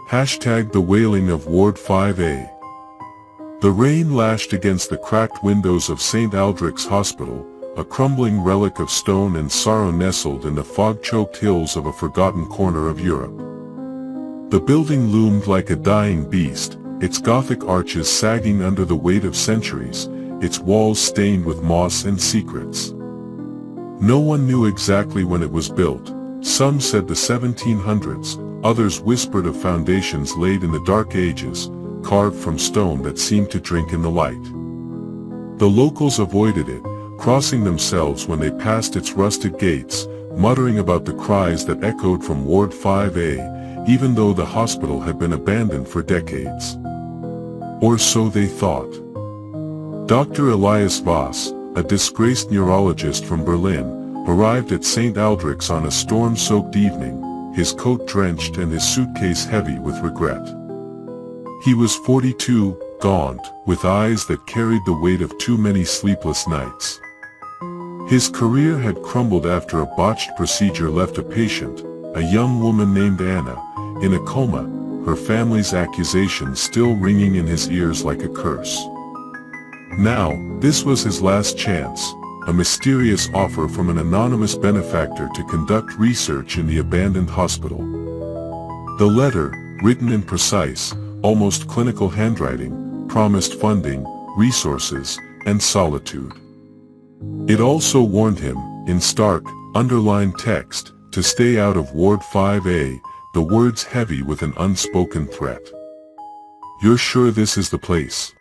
Hashtag the wailing of Ward 5A. The rain lashed against the cracked windows of St. Aldrich's Hospital, a crumbling relic of stone and sorrow nestled in the fog-choked hills of a forgotten corner of Europe. The building loomed like a dying beast, its Gothic arches sagging under the weight of centuries, its walls stained with moss and secrets. No one knew exactly when it was built. Some said the 1700s, others whispered of foundations laid in the Dark Ages, carved from stone that seemed to drink in the light. The locals avoided it, crossing themselves when they passed its rusted gates, muttering about the cries that echoed from Ward 5A, even though the hospital had been abandoned for decades. Or so they thought. Dr. Elias Voss, a disgraced neurologist from Berlin, arrived at St. Aldrich's on a storm-soaked evening, his coat drenched and his suitcase heavy with regret. He was 42, gaunt, with eyes that carried the weight of too many sleepless nights. His career had crumbled after a botched procedure left a patient, a young woman named Anna, in a coma, her family's accusations still ringing in his ears like a curse. Now, this was his last chance, a mysterious offer from an anonymous benefactor to conduct research in the abandoned hospital. The letter, written in precise, almost clinical handwriting, promised funding, resources, and solitude. It also warned him, in stark, underlined text, to stay out of Ward 5A, the words heavy with an unspoken threat. "You're sure this is the place?"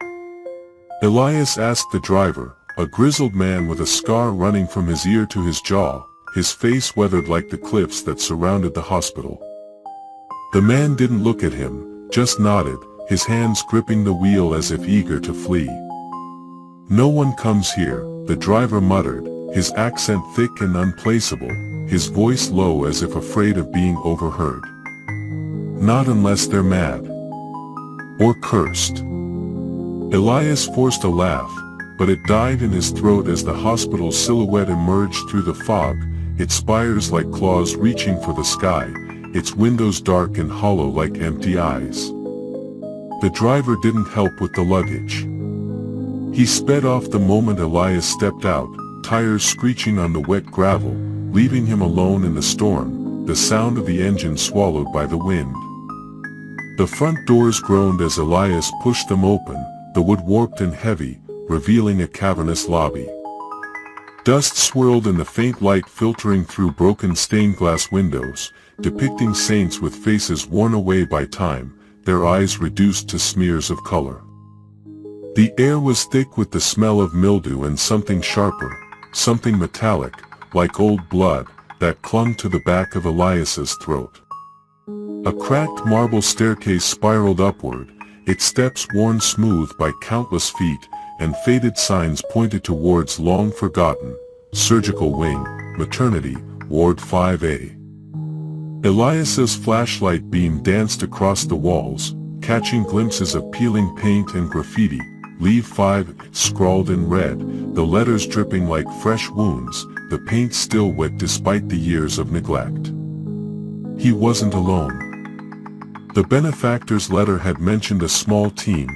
Elias asked the driver, a grizzled man with a scar running from his ear to his jaw, his face weathered like the cliffs that surrounded the hospital. The man didn't look at him, just nodded, his hands gripping the wheel as if eager to flee. "No one comes here," the driver muttered, his accent thick and unplaceable, his voice low as if afraid of being overheard. "Not unless they're mad. Or cursed." Elias forced a laugh, but it died in his throat as the hospital's silhouette emerged through the fog, its spires like claws reaching for the sky, its windows dark and hollow like empty eyes. The driver didn't help with the luggage. He sped off the moment Elias stepped out, tires screeching on the wet gravel, leaving him alone in the storm, the sound of the engine swallowed by the wind. The front doors groaned as Elias pushed them open, the wood warped and heavy, revealing a cavernous lobby. Dust swirled in the faint light filtering through broken stained glass windows, depicting saints with faces worn away by time, their eyes reduced to smears of color. The air was thick with the smell of mildew and something sharper, something metallic, like old blood, that clung to the back of Elias's throat. A cracked marble staircase spiraled upward, its steps worn smooth by countless feet, and faded signs pointed towards long-forgotten, surgical wing, maternity, Ward 5A. Elias's flashlight beam danced across the walls, catching glimpses of peeling paint and graffiti, "Leave 5" scrawled in red, the letters dripping like fresh wounds, the paint still wet despite the years of neglect. He wasn't alone. The benefactor's letter had mentioned a small team,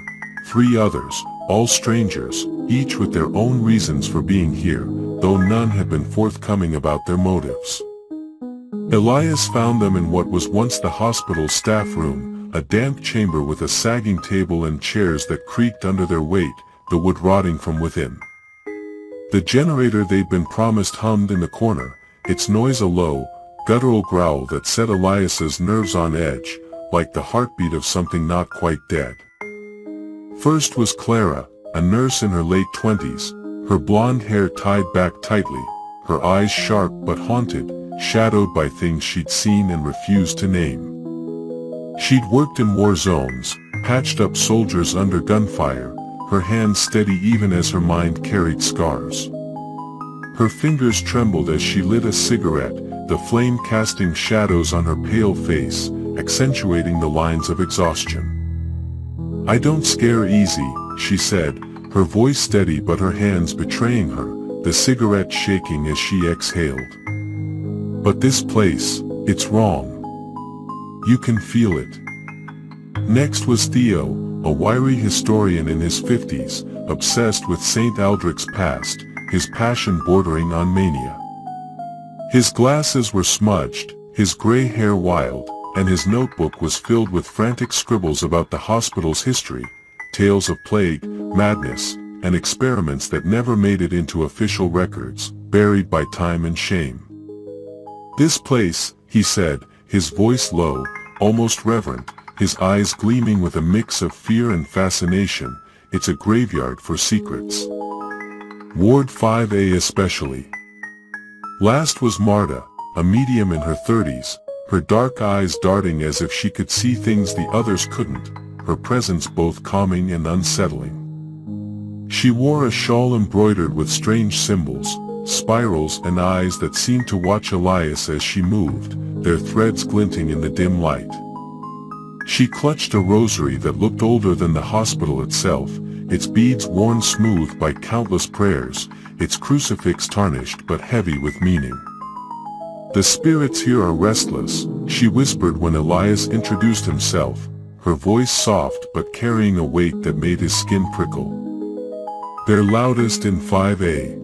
3 others, all strangers, each with their own reasons for being here, though none had been forthcoming about their motives. Elias found them in what was once the hospital's staff room, a damp chamber with a sagging table and chairs that creaked under their weight, the wood rotting from within. The generator they'd been promised hummed in the corner, its noise a low, guttural growl that set Elias's nerves on edge, like the heartbeat of something not quite dead. First was Clara, a nurse in her late 20s, her blonde hair tied back tightly, her eyes sharp but haunted, shadowed by things she'd seen and refused to name. She'd worked in war zones, patched up soldiers under gunfire, her hands steady even as her mind carried scars. Her fingers trembled as she lit a cigarette, the flame casting shadows on her pale face, accentuating the lines of exhaustion. "I don't scare easy," she said, her voice steady but her hands betraying her, the cigarette shaking as she exhaled. "But this place, it's wrong. You can feel it. Next was Theo, a wiry historian in his 50s, obsessed with St. Aldrich's past, his passion bordering on mania. His glasses were smudged, his gray hair wild, and his notebook was filled with frantic scribbles about the hospital's history, tales of plague, madness, and experiments that never made it into official records, buried by time and shame. "This place," he said, his voice low, almost reverent, his eyes gleaming with a mix of fear and fascination, "it's a graveyard for secrets. Ward 5A especially." Last was Marta, a medium in her 30s, her dark eyes darting as if she could see things the others couldn't, her presence both calming and unsettling. She wore a shawl embroidered with strange symbols, spirals and eyes that seemed to watch Elias as she moved, their threads glinting in the dim light. She clutched a rosary that looked older than the hospital itself, its beads worn smooth by countless prayers, its crucifix tarnished but heavy with meaning. "The spirits here are restless," she whispered when Elias introduced himself, her voice soft but carrying a weight that made his skin prickle. "They're loudest in 5A.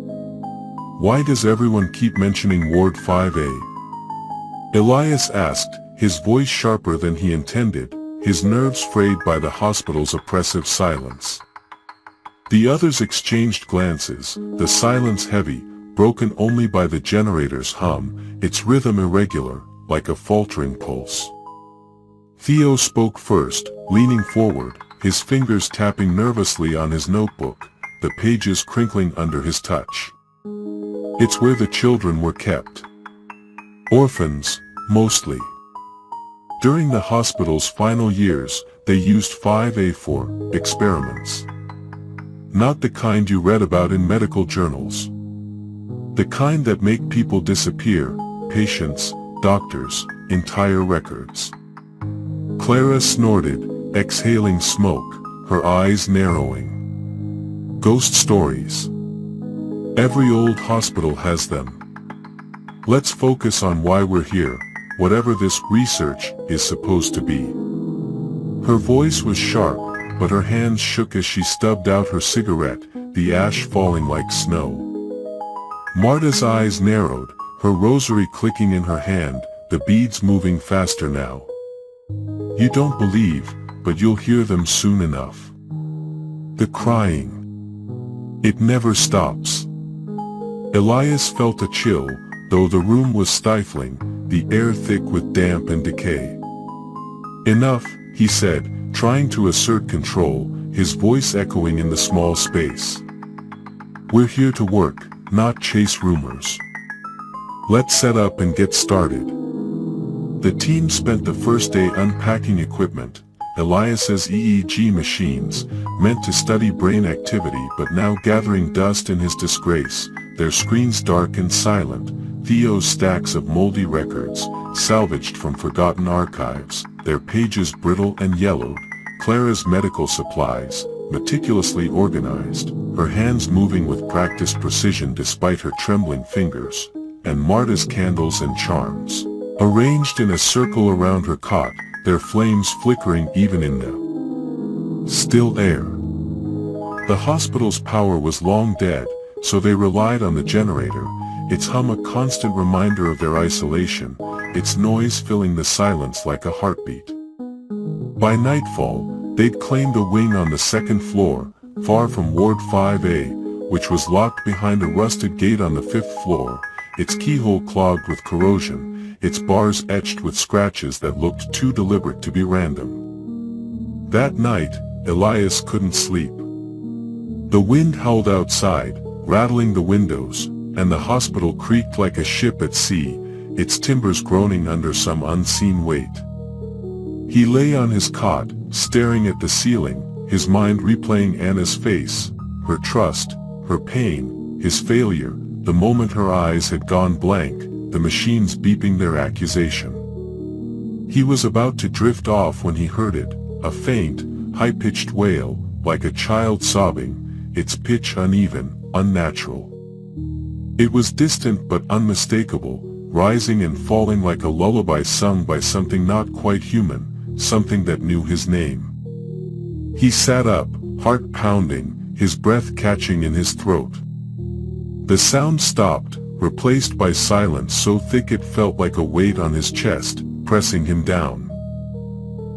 Why does everyone keep mentioning Ward 5A? Elias asked, his voice sharper than he intended, his nerves frayed by the hospital's oppressive silence. The others exchanged glances, the silence heavy, broken only by the generator's hum, its rhythm irregular, like a faltering pulse. Theo spoke first, leaning forward, his fingers tapping nervously on his notebook, the pages crinkling under his touch. "It's where the children were kept. Orphans, mostly. During the hospital's final years, they used 5A for experiments. Not the kind you read about in medical journals. The kind that make people disappear, patients, doctors, entire records." Clara snorted, exhaling smoke, her eyes narrowing. "Ghost stories. Every old hospital has them. Let's focus on why we're here, whatever this research is supposed to be." Her voice was sharp, but her hands shook as she stubbed out her cigarette, the ash falling like snow. Marta's eyes narrowed, her rosary clicking in her hand, the beads moving faster now. "You don't believe, but you'll hear them soon enough. The crying. It never stops." Elias felt a chill, though the room was stifling, the air thick with damp and decay. "Enough," he said, trying to assert control, his voice echoing in the small space. "We're here to work, not chase rumors. Let's set up and get started." The team spent the first day unpacking equipment, Elias's EEG machines, meant to study brain activity but now gathering dust in his disgrace, their screens dark and silent, Theo's stacks of moldy records, salvaged from forgotten archives, their pages brittle and yellowed, Clara's medical supplies, meticulously organized, her hands moving with practiced precision despite her trembling fingers, and Marta's candles and charms, arranged in a circle around her cot, their flames flickering even in the still air. The hospital's power was long dead, so they relied on the generator, its hum a constant reminder of their isolation, its noise filling the silence like a heartbeat. By nightfall, they'd claimed a wing on the second floor, far from Ward 5A, which was locked behind a rusted gate on the 5th floor, its keyhole clogged with corrosion, its bars etched with scratches that looked too deliberate to be random. That night, Elias couldn't sleep. The wind howled outside, rattling the windows, and the hospital creaked like a ship at sea, its timbers groaning under some unseen weight. He lay on his cot, staring at the ceiling, his mind replaying Anna's face, her trust, her pain, his failure, the moment her eyes had gone blank, the machines beeping their accusation. He was about to drift off when he heard it, a faint, high-pitched wail, like a child sobbing, its pitch uneven, unnatural. It was distant but unmistakable, rising and falling like a lullaby sung by something not quite human, something that knew his name. He sat up, heart pounding, his breath catching in his throat. The sound stopped, replaced by silence so thick it felt like a weight on his chest, pressing him down.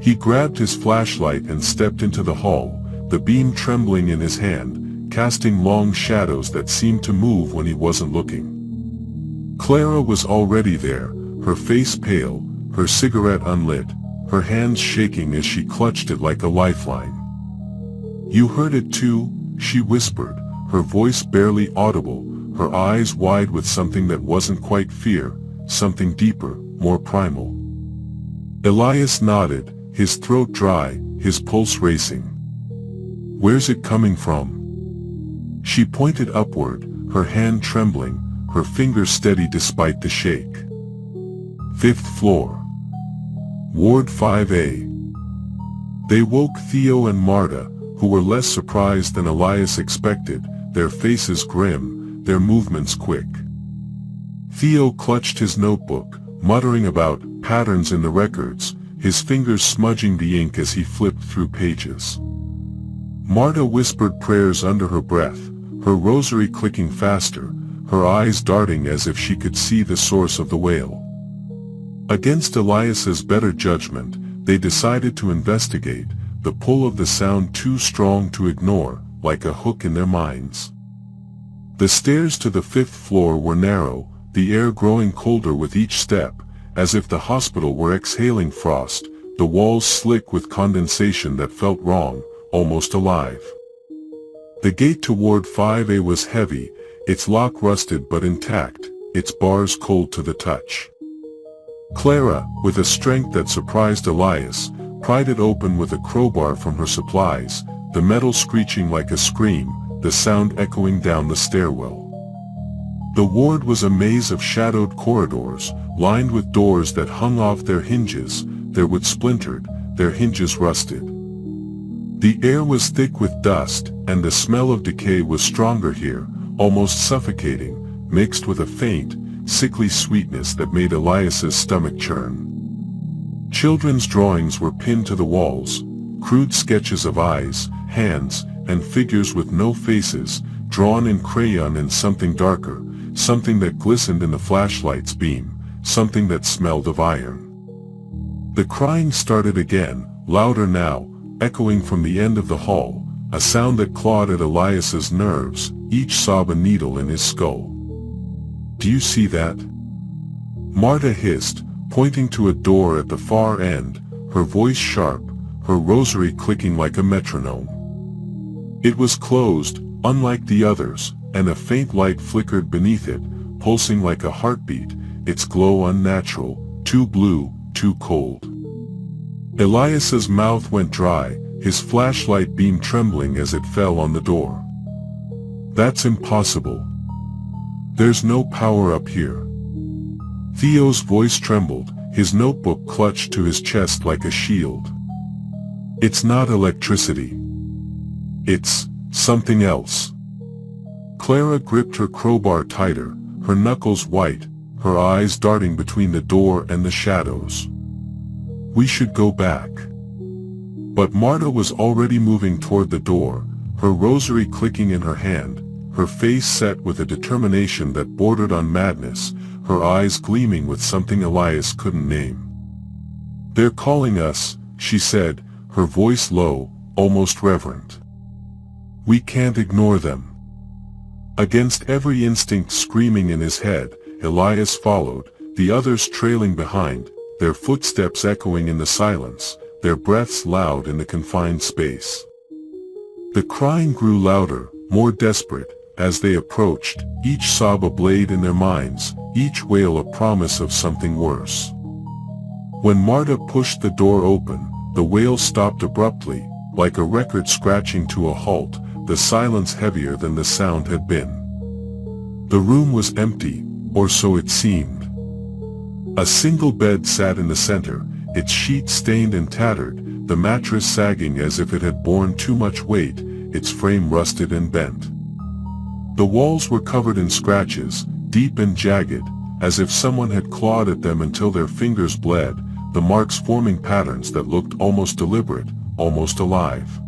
He grabbed his flashlight and stepped into the hall, the beam trembling in his hand, casting long shadows that seemed to move when he wasn't looking. Clara was already there, her face pale, her cigarette unlit, her hands shaking as she clutched it like a lifeline. "You heard it too?" she whispered, her voice barely audible, her eyes wide with something that wasn't quite fear, something deeper, more primal. Elias nodded, his throat dry, his pulse racing. "Where's it coming from?" She pointed upward, her hand trembling, her fingers steady despite the shake. "5th floor. Ward 5A. They woke Theo and Marta, who were less surprised than Elias expected, their faces grim, their movements quick. Theo clutched his notebook, muttering about patterns in the records, his fingers smudging the ink as he flipped through pages. Marta whispered prayers under her breath, her rosary clicking faster, her eyes darting as if she could see the source of the wail. Against Elias's better judgment, they decided to investigate, the pull of the sound too strong to ignore, like a hook in their minds. The stairs to the 5th floor were narrow, the air growing colder with each step, as if the hospital were exhaling frost, the walls slick with condensation that felt wrong, almost alive. The gate to Ward 5A was heavy, its lock rusted but intact, its bars cold to the touch. Clara, with a strength that surprised Elias, pried it open with a crowbar from her supplies, the metal screeching like a scream, the sound echoing down the stairwell. The ward was a maze of shadowed corridors, lined with doors that hung off their hinges, their wood splintered, their hinges rusted. The air was thick with dust, and the smell of decay was stronger here, almost suffocating, mixed with a faint, sickly sweetness that made Elias's stomach churn. Children's drawings were pinned to the walls, crude sketches of eyes, hands, and figures with no faces, drawn in crayon and something darker, something that glistened in the flashlight's beam, something that smelled of iron. The crying started again, louder now, echoing from the end of the hall, a sound that clawed at Elias's nerves, each sob a needle in his skull. "Do you see that?" Marta hissed, pointing to a door at the far end, her voice sharp, her rosary clicking like a metronome. It was closed, unlike the others, and a faint light flickered beneath it, pulsing like a heartbeat, its glow unnatural, too blue, too cold. Elias's mouth went dry, his flashlight beam trembling as it fell on the door. "That's impossible. There's no power up here." Theo's voice trembled, his notebook clutched to his chest like a shield. "It's not electricity. It's something else." Clara gripped her crowbar tighter, her knuckles white, her eyes darting between the door and the shadows. "We should go back." But Marta was already moving toward the door, her rosary clicking in her hand, her face set with a determination that bordered on madness, her eyes gleaming with something Elias couldn't name. "They're calling us," she said, her voice low, almost reverent. "We can't ignore them." Against every instinct screaming in his head, Elias followed, the others trailing behind, their footsteps echoing in the silence, their breaths loud in the confined space. The crying grew louder, more desperate, as they approached, each sob a blade in their minds, each wail a promise of something worse. When Marta pushed the door open, the wail stopped abruptly, like a record scratching to a halt, the silence heavier than the sound had been. The room was empty, or so it seemed. A single bed sat in the center, its sheet stained and tattered, the mattress sagging as if it had borne too much weight, its frame rusted and bent. The walls were covered in scratches, deep and jagged, as if someone had clawed at them until their fingers bled, the marks forming patterns that looked almost deliberate, almost alive.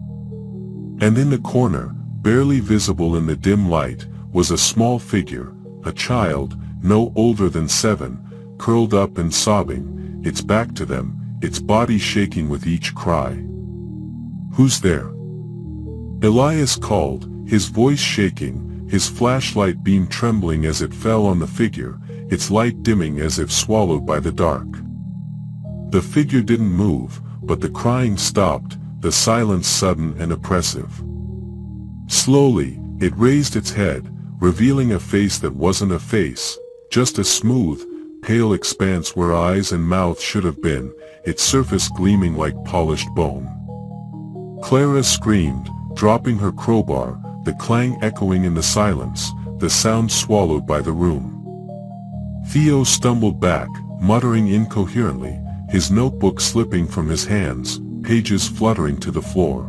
And in the corner, barely visible in the dim light, was a small figure, a child, no older than 7, curled up and sobbing, its back to them, its body shaking with each cry. "Who's there?" Elias called, his voice shaking, his flashlight beam trembling as it fell on the figure, its light dimming as if swallowed by the dark. The figure didn't move, but the crying stopped, the silence sudden and oppressive. Slowly, it raised its head, revealing a face that wasn't a face, just a smooth, pale expanse where eyes and mouth should have been, its surface gleaming like polished bone. Clara screamed, dropping her crowbar, the clang echoing in the silence, the sound swallowed by the room. Theo stumbled back, muttering incoherently, his notebook slipping from his hands, pages fluttering to the floor.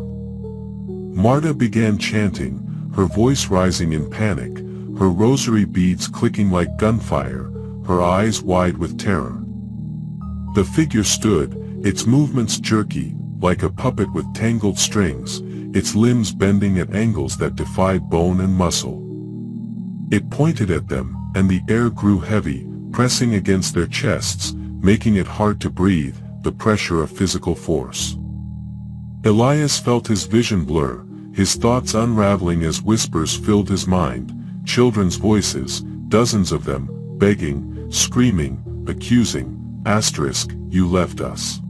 Marta began chanting, her voice rising in panic, her rosary beads clicking like gunfire, her eyes wide with terror. The figure stood, its movements jerky, like a puppet with tangled strings, its limbs bending at angles that defied bone and muscle. It pointed at them, and the air grew heavy, pressing against their chests, making it hard to breathe, the pressure of physical force. Elias felt his vision blur, his thoughts unraveling as whispers filled his mind, children's voices, dozens of them, begging, screaming, accusing, asterisk, "You left us.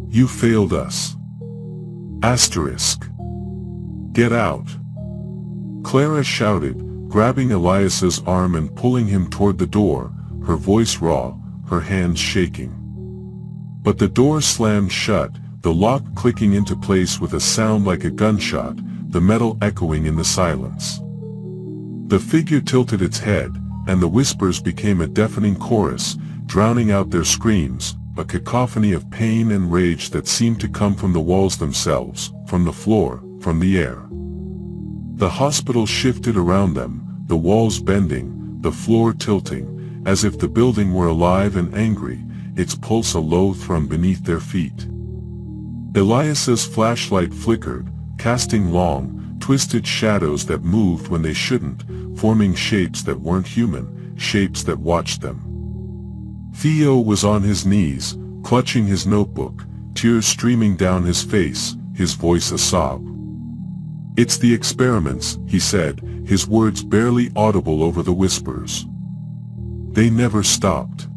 You failed us. Asterisk. Get out." Clara shouted, grabbing Elias's arm and pulling him toward the door, her voice raw, her hands shaking. But the door slammed shut, the lock clicking into place with a sound like a gunshot, the metal echoing in the silence. The figure tilted its head, and the whispers became a deafening chorus, drowning out their screams, a cacophony of pain and rage that seemed to come from the walls themselves, from the floor, from the air. The hospital shifted around them, the walls bending, the floor tilting, as if the building were alive and angry, its pulse a low thrum beneath their feet. Elias's flashlight flickered, casting long, twisted shadows that moved when they shouldn't, forming shapes that weren't human, shapes that watched them. Theo was on his knees, clutching his notebook, tears streaming down his face, his voice a sob. "It's the experiments," he said, his words barely audible over the whispers. "They never stopped.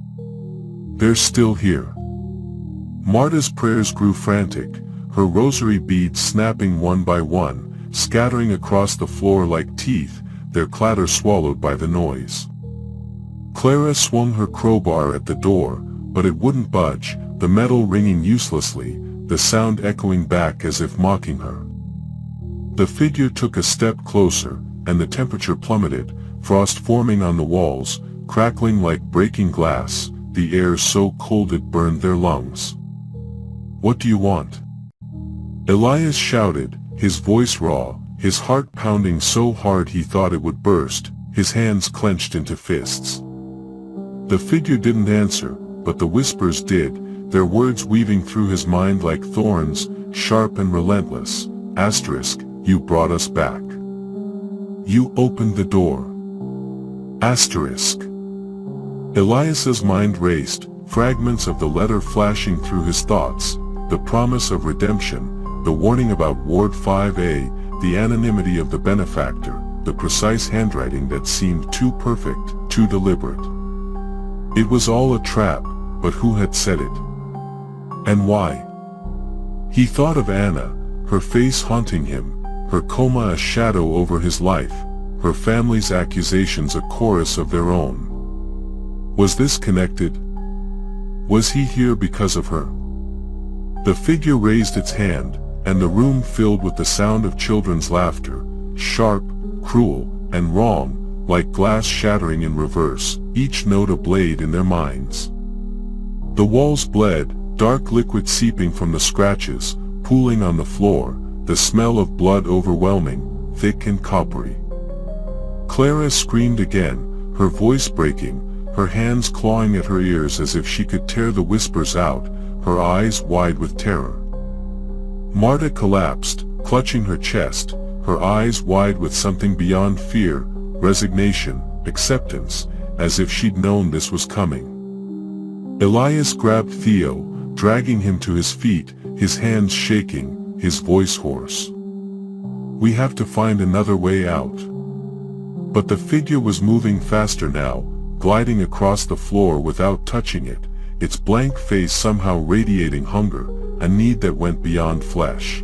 They're still here." Marta's prayers grew frantic, her rosary beads snapping one by one, scattering across the floor like teeth, their clatter swallowed by the noise. Clara swung her crowbar at the door, but it wouldn't budge, the metal ringing uselessly, the sound echoing back as if mocking her. The figure took a step closer, and the temperature plummeted, frost forming on the walls, crackling like breaking glass, the air so cold it burned their lungs. "What do you want?" Elias shouted, his voice raw, his heart pounding so hard he thought it would burst, his hands clenched into fists. The figure didn't answer, but the whispers did, their words weaving through his mind like thorns, sharp and relentless. Asterisk, "You brought us back. You opened the door. Asterisk." Elias's mind raced, fragments of the letter flashing through his thoughts, the promise of redemption, the warning about Ward 5A, the anonymity of the benefactor, the precise handwriting that seemed too perfect, too deliberate. It was all a trap, but who had said it? And why? He thought of Anna, her face haunting him, her coma a shadow over his life, her family's accusations a chorus of their own. Was this connected? Was he here because of her? The figure raised its hand, and the room filled with the sound of children's laughter, sharp, cruel, and wrong, like glass shattering in reverse, each note a blade in their minds. The walls bled, dark liquid seeping from the scratches, pooling on the floor, the smell of blood overwhelming, thick and coppery. Clara screamed again, her voice breaking, her hands clawing at her ears as if she could tear the whispers out, her eyes wide with terror. Marta collapsed, clutching her chest, her eyes wide with something beyond fear, resignation, acceptance, as if she'd known this was coming. Elias grabbed Theo, dragging him to his feet, his hands shaking, his voice hoarse. "We have to find another way out." But the figure was moving faster now, gliding across the floor without touching it, its blank face somehow radiating hunger, a need that went beyond flesh.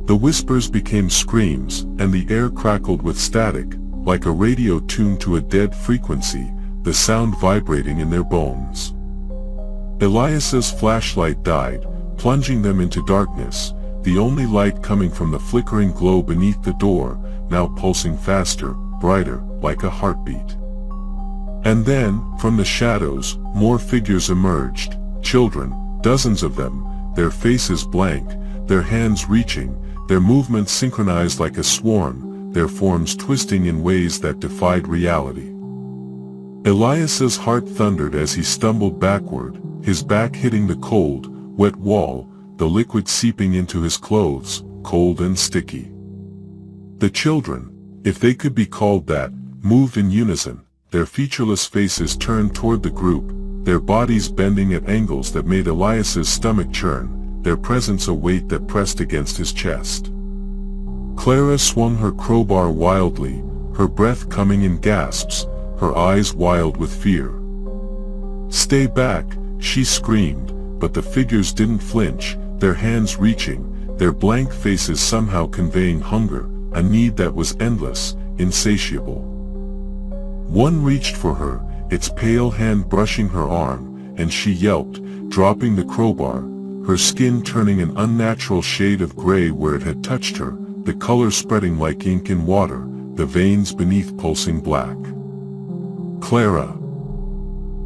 The whispers became screams, and the air crackled with static, like a radio tuned to a dead frequency, the sound vibrating in their bones. Elias's flashlight died, plunging them into darkness, the only light coming from the flickering glow beneath the door, now pulsing faster, brighter, like a heartbeat. And then, from the shadows, more figures emerged, children, dozens of them, their faces blank, their hands reaching, their movements synchronized like a swarm, their forms twisting in ways that defied reality. Elias's heart thundered as he stumbled backward, his back hitting the cold, wet wall, the liquid seeping into his clothes, cold and sticky. The children, if they could be called that, moved in unison, their featureless faces turned toward the group, their bodies bending at angles that made Elias's stomach churn, their presence a weight that pressed against his chest. Clara swung her crowbar wildly, her breath coming in gasps, her eyes wild with fear. "Stay back," she screamed, but the figures didn't flinch, their hands reaching, their blank faces somehow conveying hunger, a need that was endless, insatiable. One reached for her, its pale hand brushing her arm, and she yelped, dropping the crowbar, her skin turning an unnatural shade of gray where it had touched her, the color spreading like ink in water, the veins beneath pulsing black. "Clara!"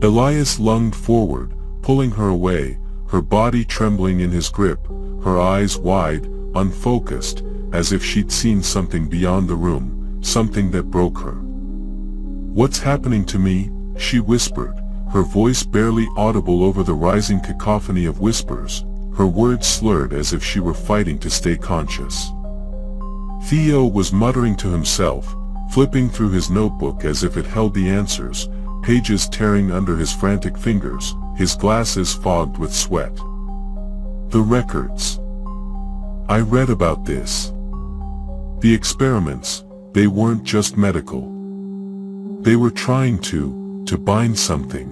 Elias lunged forward, pulling her away, her body trembling in his grip, her eyes wide, unfocused, as if she'd seen something beyond the room, something that broke her. "What's happening to me?" she whispered, her voice barely audible over the rising cacophony of whispers, her words slurred as if she were fighting to stay conscious. Theo was muttering to himself, flipping through his notebook as if it held the answers, pages tearing under his frantic fingers, his glasses fogged with sweat. "The records. I read about this. The experiments, they weren't just medical. They were trying to bind something.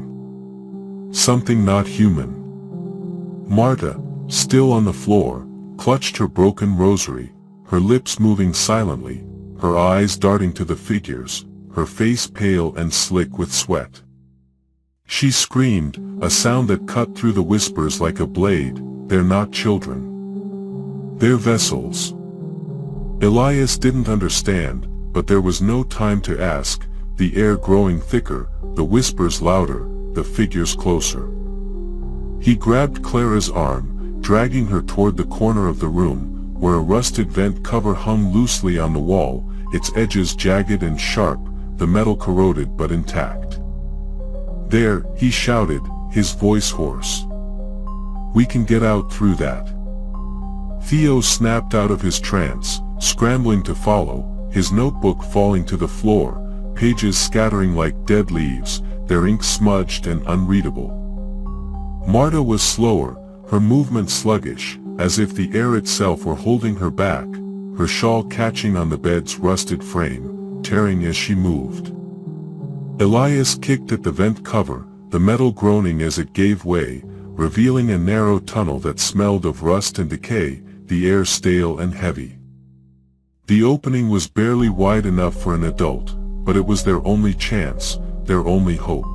Something not human." Marta, still on the floor, clutched her broken rosary, her lips moving silently, her eyes darting to the figures, her face pale and slick with sweat. She screamed, a sound that cut through the whispers like a blade, "They're not children. They're vessels." Elias didn't understand, but there was no time to ask, the air growing thicker, the whispers louder, the figures closer. He grabbed Clara's arm, dragging her toward the corner of the room, where a rusted vent cover hung loosely on the wall, its edges jagged and sharp, the metal corroded but intact. "There," he shouted, his voice hoarse. "We can get out through that." Theo snapped out of his trance, scrambling to follow, his notebook falling to the floor, pages scattering like dead leaves, their ink smudged and unreadable. Marta was slower, her movement sluggish, as if the air itself were holding her back, her shawl catching on the bed's rusted frame, tearing as she moved. Elias kicked at the vent cover, the metal groaning as it gave way, revealing a narrow tunnel that smelled of rust and decay, the air stale and heavy. The opening was barely wide enough for an adult, but it was their only chance, their only hope.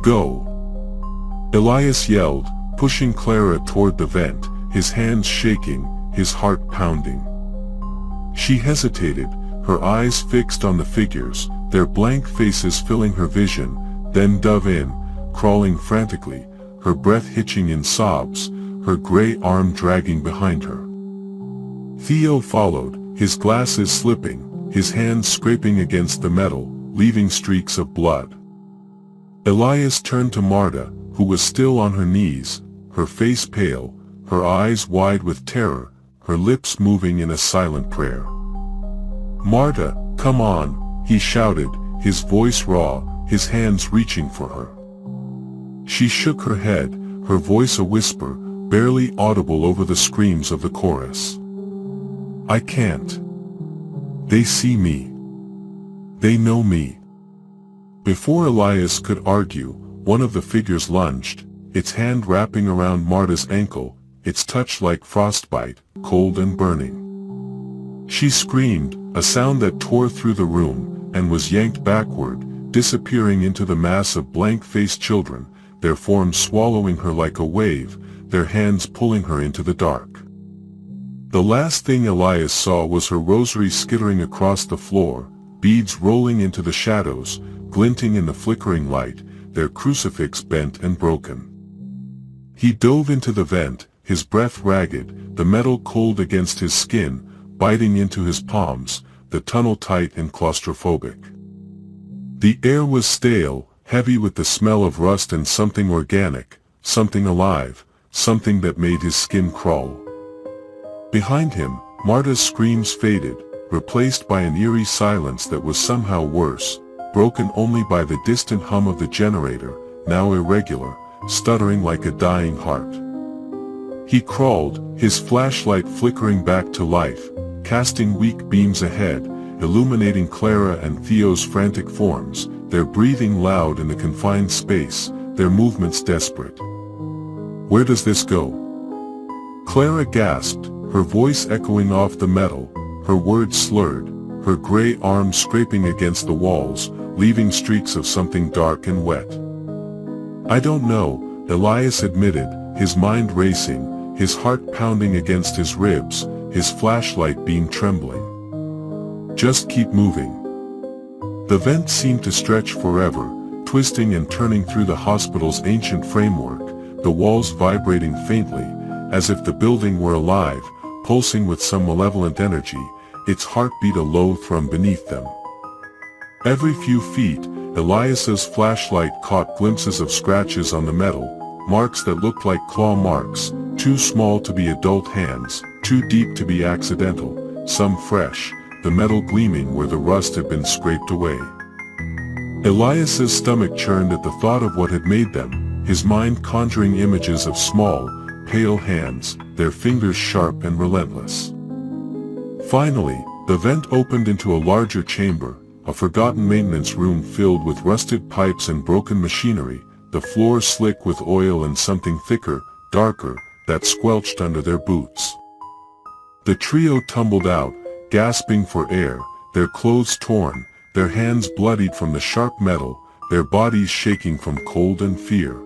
"Go!" Elias yelled, pushing Clara toward the vent, his hands shaking, his heart pounding. She hesitated, her eyes fixed on the figures, their blank faces filling her vision, then dove in, crawling frantically, her breath hitching in sobs, her gray arm dragging behind her. Theo followed, his glasses slipping, his hands scraping against the metal, leaving streaks of blood. Elias turned to Marta, who was still on her knees, her face pale, her eyes wide with terror, her lips moving in a silent prayer. "Marta, come on," he shouted, his voice raw, his hands reaching for her. She shook her head, her voice a whisper, barely audible over the screams of the chorus. "I can't. They see me. They know me." Before Elias could argue, one of the figures lunged, its hand wrapping around Marta's ankle, its touch like frostbite, cold and burning. She screamed, a sound that tore through the room, and was yanked backward, disappearing into the mass of blank-faced children, their forms swallowing her like a wave, their hands pulling her into the dark. The last thing Elias saw was her rosary skittering across the floor, beads rolling into the shadows, glinting in the flickering light, their crucifix bent and broken. He dove into the vent, his breath ragged, the metal cold against his skin, biting into his palms, the tunnel tight and claustrophobic. The air was stale, heavy with the smell of rust and something organic, something alive, something that made his skin crawl. Behind him, Marta's screams faded, replaced by an eerie silence that was somehow worse, broken only by the distant hum of the generator, now irregular, stuttering like a dying heart. He crawled, his flashlight flickering back to life, casting weak beams ahead, illuminating Clara and Theo's frantic forms, their breathing loud in the confined space, their movements desperate. "Where does this go?" Clara gasped, her voice echoing off the metal, her words slurred, her gray arms scraping against the walls, leaving streaks of something dark and wet. "I don't know," Elias admitted, his mind racing, his heart pounding against his ribs, his flashlight beam trembling. "Just keep moving." The vent seemed to stretch forever, twisting and turning through the hospital's ancient framework, the walls vibrating faintly, as if the building were alive, pulsing with some malevolent energy, its heartbeat a low thrum beneath them. Every few feet, Elias's flashlight caught glimpses of scratches on the metal, marks that looked like claw marks, too small to be adult hands, too deep to be accidental, some fresh, the metal gleaming where the rust had been scraped away. Elias's stomach churned at the thought of what had made them, his mind conjuring images of small, pale hands, their fingers sharp and relentless. Finally, the vent opened into a larger chamber, a forgotten maintenance room filled with rusted pipes and broken machinery, the floor slick with oil and something thicker, darker, that squelched under their boots. The trio tumbled out, gasping for air, their clothes torn, their hands bloodied from the sharp metal, their bodies shaking from cold and fear.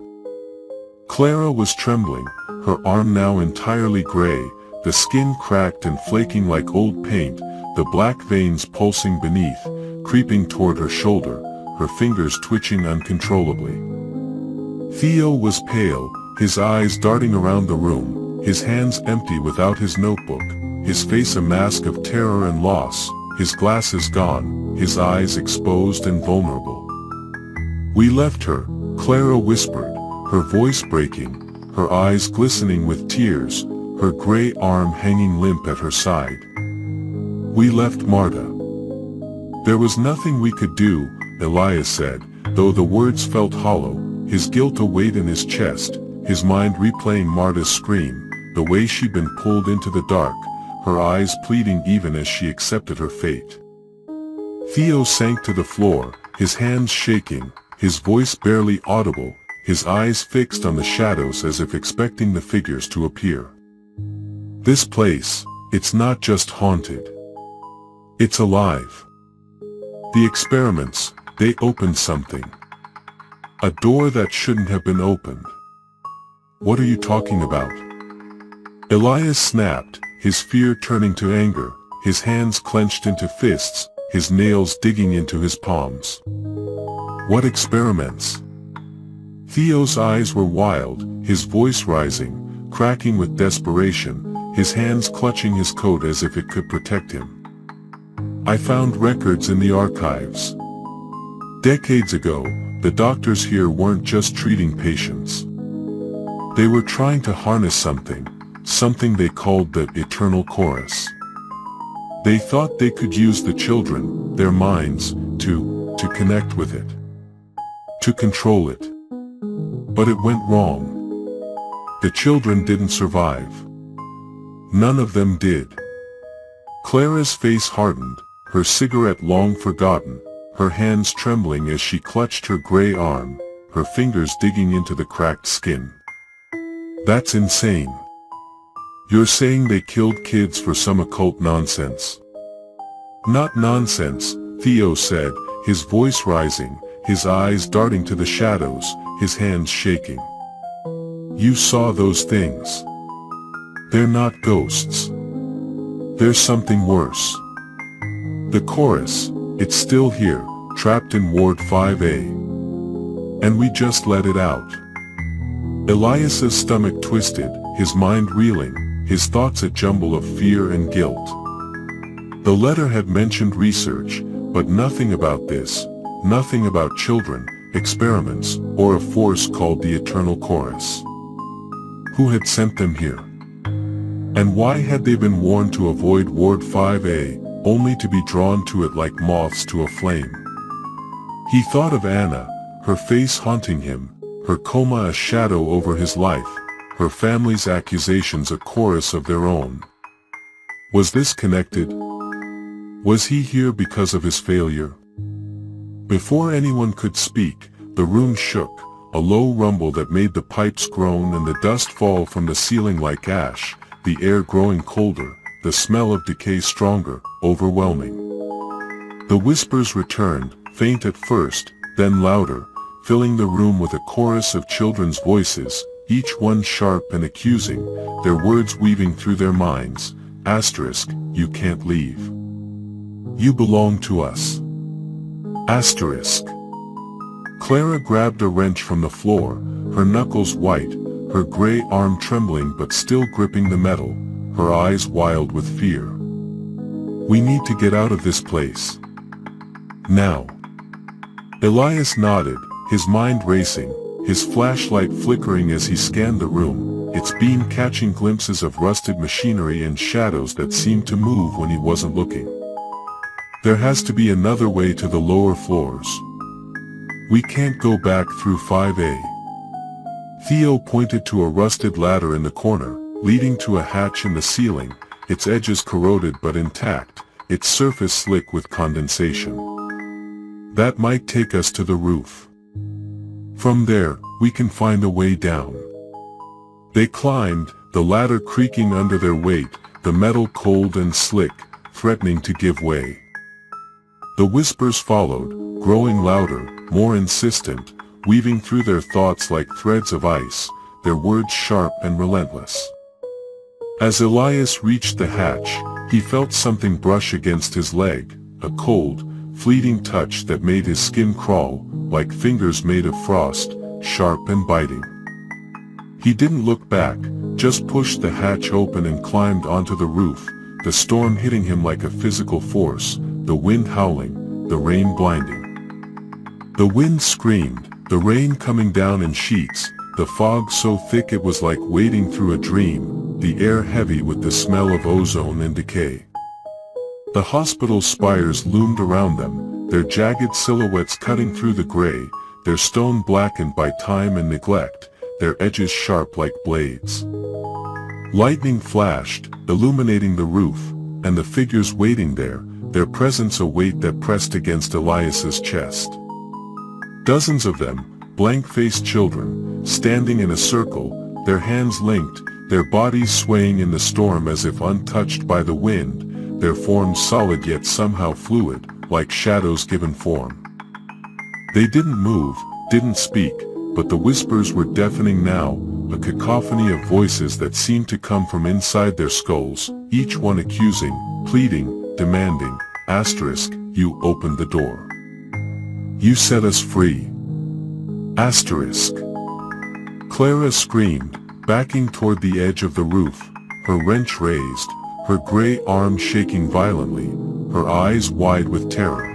Clara was trembling, her arm now entirely gray, the skin cracked and flaking like old paint, the black veins pulsing beneath, creeping toward her shoulder, her fingers twitching uncontrollably. Theo was pale, his eyes darting around the room, his hands empty without his notebook, his face a mask of terror and loss, his glasses gone, his eyes exposed and vulnerable. "We left her," Clara whispered, her voice breaking, her eyes glistening with tears, her gray arm hanging limp at her side. "We left Marta." "There was nothing we could do," Elias said, though the words felt hollow, his guilt a weight in his chest, his mind replaying Marta's scream, the way she'd been pulled into the dark, her eyes pleading even as she accepted her fate. Theo sank to the floor, his hands shaking, his voice barely audible, his eyes fixed on the shadows as if expecting the figures to appear. "This place, it's not just haunted. It's alive. The experiments, they opened something. A door that shouldn't have been opened." "What are you talking about?" Elias snapped, his fear turning to anger, his hands clenched into fists, his nails digging into his palms. "What experiments?" Theo's eyes were wild, his voice rising, cracking with desperation, his hands clutching his coat as if it could protect him. "I found records in the archives. Decades ago, the doctors here weren't just treating patients. They were trying to harness something they called the eternal chorus. They thought they could use the children, their minds, to connect with it, to control it. But it went wrong. The children didn't survive. None of them did. Clara's face hardened, her cigarette long forgotten, her hands trembling as she clutched her gray arm, her fingers digging into the cracked skin. That's insane. You're saying they killed kids for some occult nonsense? Not nonsense, Theo said, his voice rising, his eyes darting to the shadows, his hands shaking. You saw those things. They're not ghosts. There's something worse. The chorus, it's still here, trapped in Ward 5A. And we just let it out. Elias's stomach twisted, his mind reeling, his thoughts a jumble of fear and guilt. The letter had mentioned research, but nothing about this, nothing about children, experiments, or a force called the Eternal Chorus. Who had sent them here? And why had they been warned to avoid Ward 5A, only to be drawn to it like moths to a flame? He thought of Anna, her face haunting him, her coma a shadow over his life, her family's accusations a chorus of their own. Was this connected? Was he here because of his failure? Before anyone could speak, the room shook, a low rumble that made the pipes groan and the dust fall from the ceiling like ash, the air growing colder, the smell of decay stronger, overwhelming. The whispers returned, faint at first, then louder, filling the room with a chorus of children's voices, each one sharp and accusing, their words weaving through their minds. Asterisk, you can't leave. You belong to us. Asterisk. Clara grabbed a wrench from the floor, her knuckles white, her gray arm trembling but still gripping the metal, her eyes wild with fear. We need to get out of this place. Now. Elias nodded, his mind racing, his flashlight flickering as he scanned the room, its beam catching glimpses of rusted machinery and shadows that seemed to move when he wasn't looking. There has to be another way to the lower floors. We can't go back through 5A. Theo pointed to a rusted ladder in the corner, leading to a hatch in the ceiling, its edges corroded but intact, its surface slick with condensation. That might take us to the roof. From there, we can find a way down. They climbed, the ladder creaking under their weight, the metal cold and slick, threatening to give way. The whispers followed, growing louder, more insistent, weaving through their thoughts like threads of ice, their words sharp and relentless. As Elias reached the hatch, he felt something brush against his leg, a cold, fleeting touch that made his skin crawl, like fingers made of frost, sharp and biting. He didn't look back, just pushed the hatch open and climbed onto the roof, the storm hitting him like a physical force, the wind howling, the rain blinding. The wind screamed, the rain coming down in sheets, the fog so thick it was like wading through a dream, the air heavy with the smell of ozone and decay. The hospital's spires loomed around them, their jagged silhouettes cutting through the gray, their stone blackened by time and neglect, their edges sharp like blades. Lightning flashed, illuminating the roof, and the figures waiting there, their presence a weight that pressed against Elias's chest. Dozens of them, blank-faced children, standing in a circle, their hands linked, their bodies swaying in the storm as if untouched by the wind, their forms solid yet somehow fluid, like shadows given form. They didn't move, didn't speak, but the whispers were deafening now, a cacophony of voices that seemed to come from inside their skulls, each one accusing, pleading, demanding. Asterisk, you opened the door. You set us free. Asterisk. Clara screamed, backing toward the edge of the roof, her wrench raised, her gray arm shaking violently, her eyes wide with terror.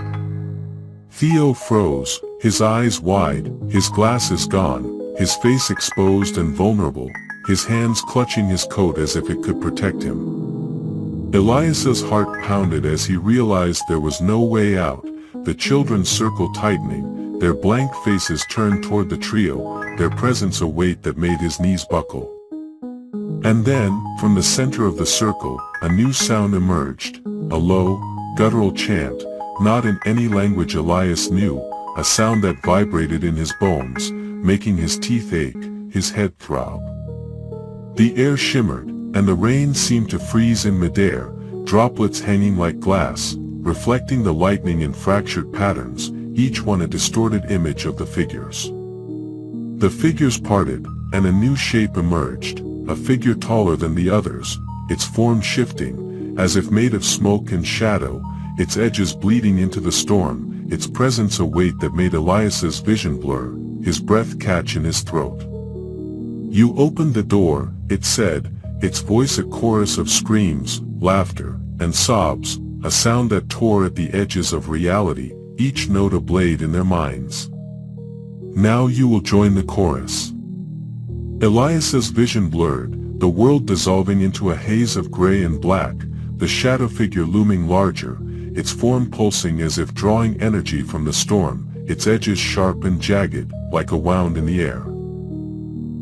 Theo froze, his eyes wide, his glasses gone, his face exposed and vulnerable, his hands clutching his coat as if it could protect him. Elias's heart pounded as he realized there was no way out, the children's circle tightening, their blank faces turned toward the trio, their presence a weight that made his knees buckle. And then, from the center of the circle, a new sound emerged, a low, guttural chant, not in any language Elias knew, a sound that vibrated in his bones, making his teeth ache, his head throb. The air shimmered, and the rain seemed to freeze in midair, droplets hanging like glass, reflecting the lightning in fractured patterns, each one a distorted image of the figures. The figures parted, and a new shape emerged, a figure taller than the others, its form shifting, as if made of smoke and shadow, its edges bleeding into the storm, its presence a weight that made Elias's vision blur, his breath catch in his throat. "You opened the door," it said, its voice a chorus of screams, laughter, and sobs, a sound that tore at the edges of reality, each note a blade in their minds. "Now you will join the chorus." Elias's vision blurred, the world dissolving into a haze of gray and black, the shadow figure looming larger, its form pulsing as if drawing energy from the storm, its edges sharp and jagged, like a wound in the air.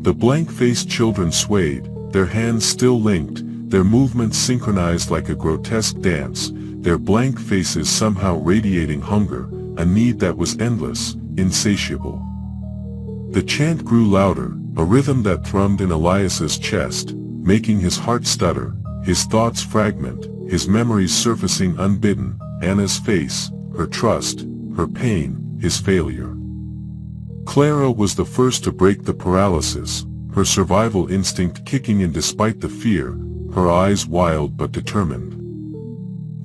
The blank-faced children swayed, their hands still linked, their movements synchronized like a grotesque dance, their blank faces somehow radiating hunger, a need that was endless, insatiable. The chant grew louder, a rhythm that thrummed in Elias's chest, making his heart stutter, his thoughts fragment, his memories surfacing unbidden, Anna's face, her trust, her pain, his failure. Clara was the first to break the paralysis, her survival instinct kicking in despite the fear, her eyes wild but determined.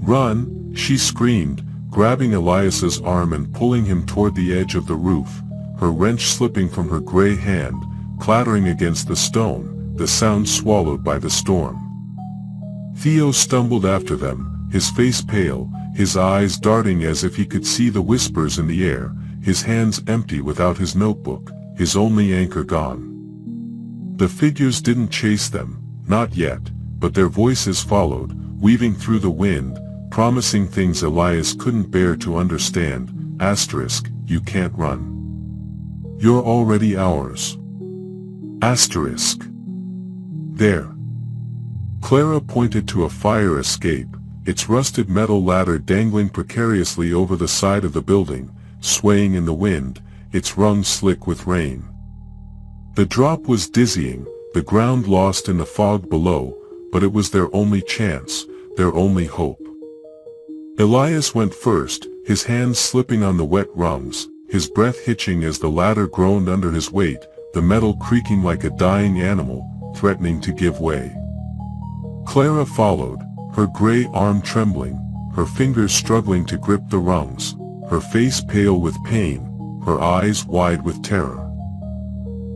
"Run!" she screamed, grabbing Elias's arm and pulling him toward the edge of the roof, her wrench slipping from her gray hand, clattering against the stone, the sound swallowed by the storm. Theo stumbled after them, his face pale, his eyes darting as if he could see the whispers in the air, his hands empty without his notebook, his only anchor gone. The figures didn't chase them, not yet, but their voices followed, weaving through the wind, promising things Elias couldn't bear to understand. *, you can't run. You're already ours. *. There. Clara pointed to a fire escape, its rusted metal ladder dangling precariously over the side of the building, swaying in the wind, its rungs slick with rain. The drop was dizzying, the ground lost in the fog below, but it was their only chance, their only hope. Elias went first, his hands slipping on the wet rungs, his breath hitching as the ladder groaned under his weight, the metal creaking like a dying animal, threatening to give way. Clara followed, her gray arm trembling, her fingers struggling to grip the rungs, her face pale with pain, her eyes wide with terror.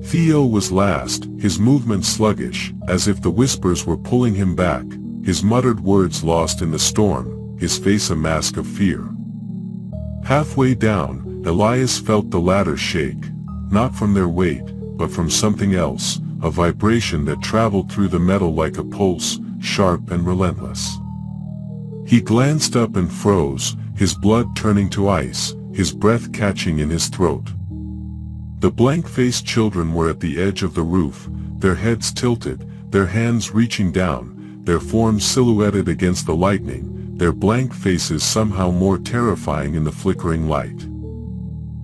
Theo was last, his movements sluggish, as if the whispers were pulling him back, his muttered words lost in the storm, his face a mask of fear. Halfway down, Elias felt the ladder shake, not from their weight, but from something else, a vibration that traveled through the metal like a pulse, sharp and relentless. He glanced up and froze, his blood turning to ice, his breath catching in his throat. The blank-faced children were at the edge of the roof, their heads tilted, their hands reaching down, their forms silhouetted against the lightning, their blank faces somehow more terrifying in the flickering light.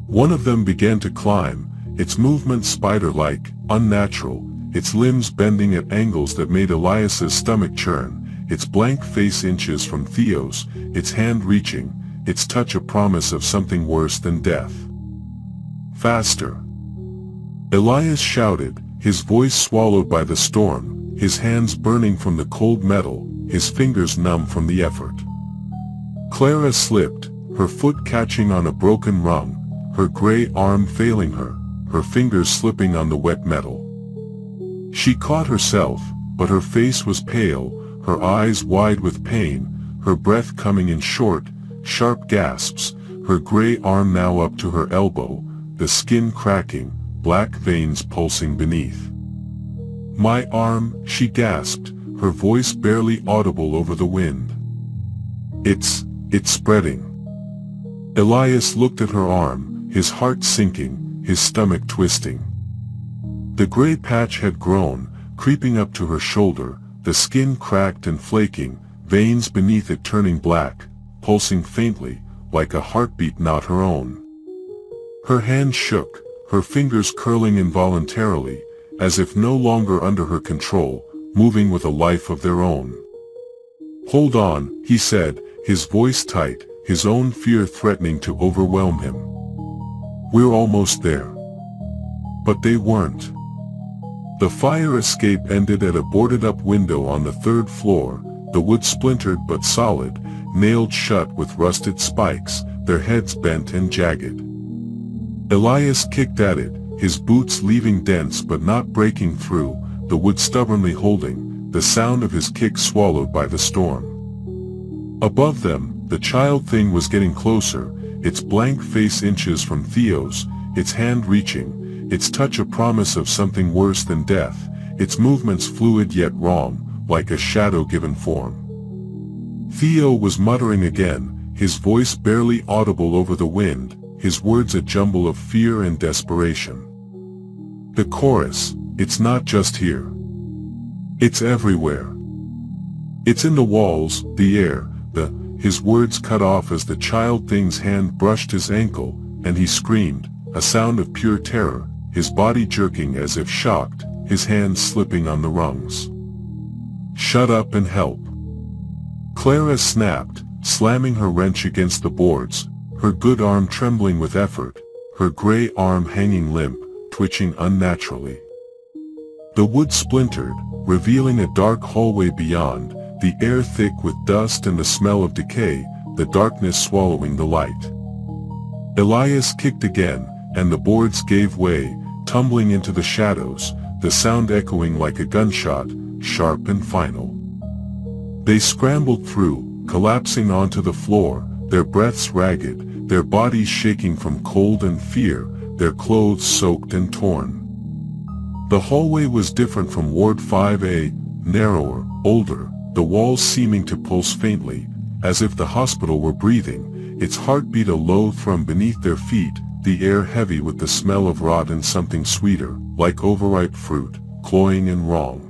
One of them began to climb, its movement spider-like, unnatural, its limbs bending at angles that made Elias's stomach churn, its blank face inches from Theo's, its hand reaching, its touch a promise of something worse than death. "Faster!" Elias shouted, his voice swallowed by the storm, his hands burning from the cold metal, his fingers numb from the effort. Clara slipped, her foot catching on a broken rung, her gray arm failing her, her fingers slipping on the wet metal. She caught herself, but her face was pale, her eyes wide with pain, her breath coming in short, sharp gasps, her gray arm now up to her elbow, the skin cracking, black veins pulsing beneath. "My arm," she gasped, her voice barely audible over the wind. It's spreading." Elias looked at her arm, his heart sinking, his stomach twisting. The gray patch had grown, creeping up to her shoulder, the skin cracked and flaking, veins beneath it turning black, pulsing faintly, like a heartbeat not her own. Her hand shook, her fingers curling involuntarily, as if no longer under her control, moving with a life of their own. "Hold on," he said, his voice tight, his own fear threatening to overwhelm him. "We're almost there." But they weren't. The fire escape ended at a boarded-up window on the 3rd floor, the wood splintered but solid, nailed shut with rusted spikes, their heads bent and jagged. Elias kicked at it, his boots leaving dents but not breaking through, the wood stubbornly holding, the sound of his kick swallowed by the storm. Above them, the child thing was getting closer, its blank face inches from Theo's, its hand reaching, its touch a promise of something worse than death, its movements fluid yet wrong, like a shadow given form. Theo was muttering again, his voice barely audible over the wind, his words a jumble of fear and desperation. The chorus, "It's not just here. It's everywhere. It's in the walls, the air, his words cut off as the child thing's hand brushed his ankle, and he screamed, a sound of pure terror, his body jerking as if shocked, his hands slipping on the rungs. "Shut up and help." Clara snapped, slamming her wrench against the boards, her good arm trembling with effort, her gray arm hanging limp, twitching unnaturally. The wood splintered, revealing a dark hallway beyond, the air thick with dust and the smell of decay, the darkness swallowing the light. Elias kicked again, and the boards gave way, tumbling into the shadows, the sound echoing like a gunshot, sharp and final. They scrambled through, collapsing onto the floor, their breaths ragged, their bodies shaking from cold and fear, their clothes soaked and torn. The hallway was different from Ward 5A, narrower, older, the walls seeming to pulse faintly, as if the hospital were breathing, its heartbeat a low thrum beneath their feet, the air heavy with the smell of rot and something sweeter, like overripe fruit, cloying and wrong.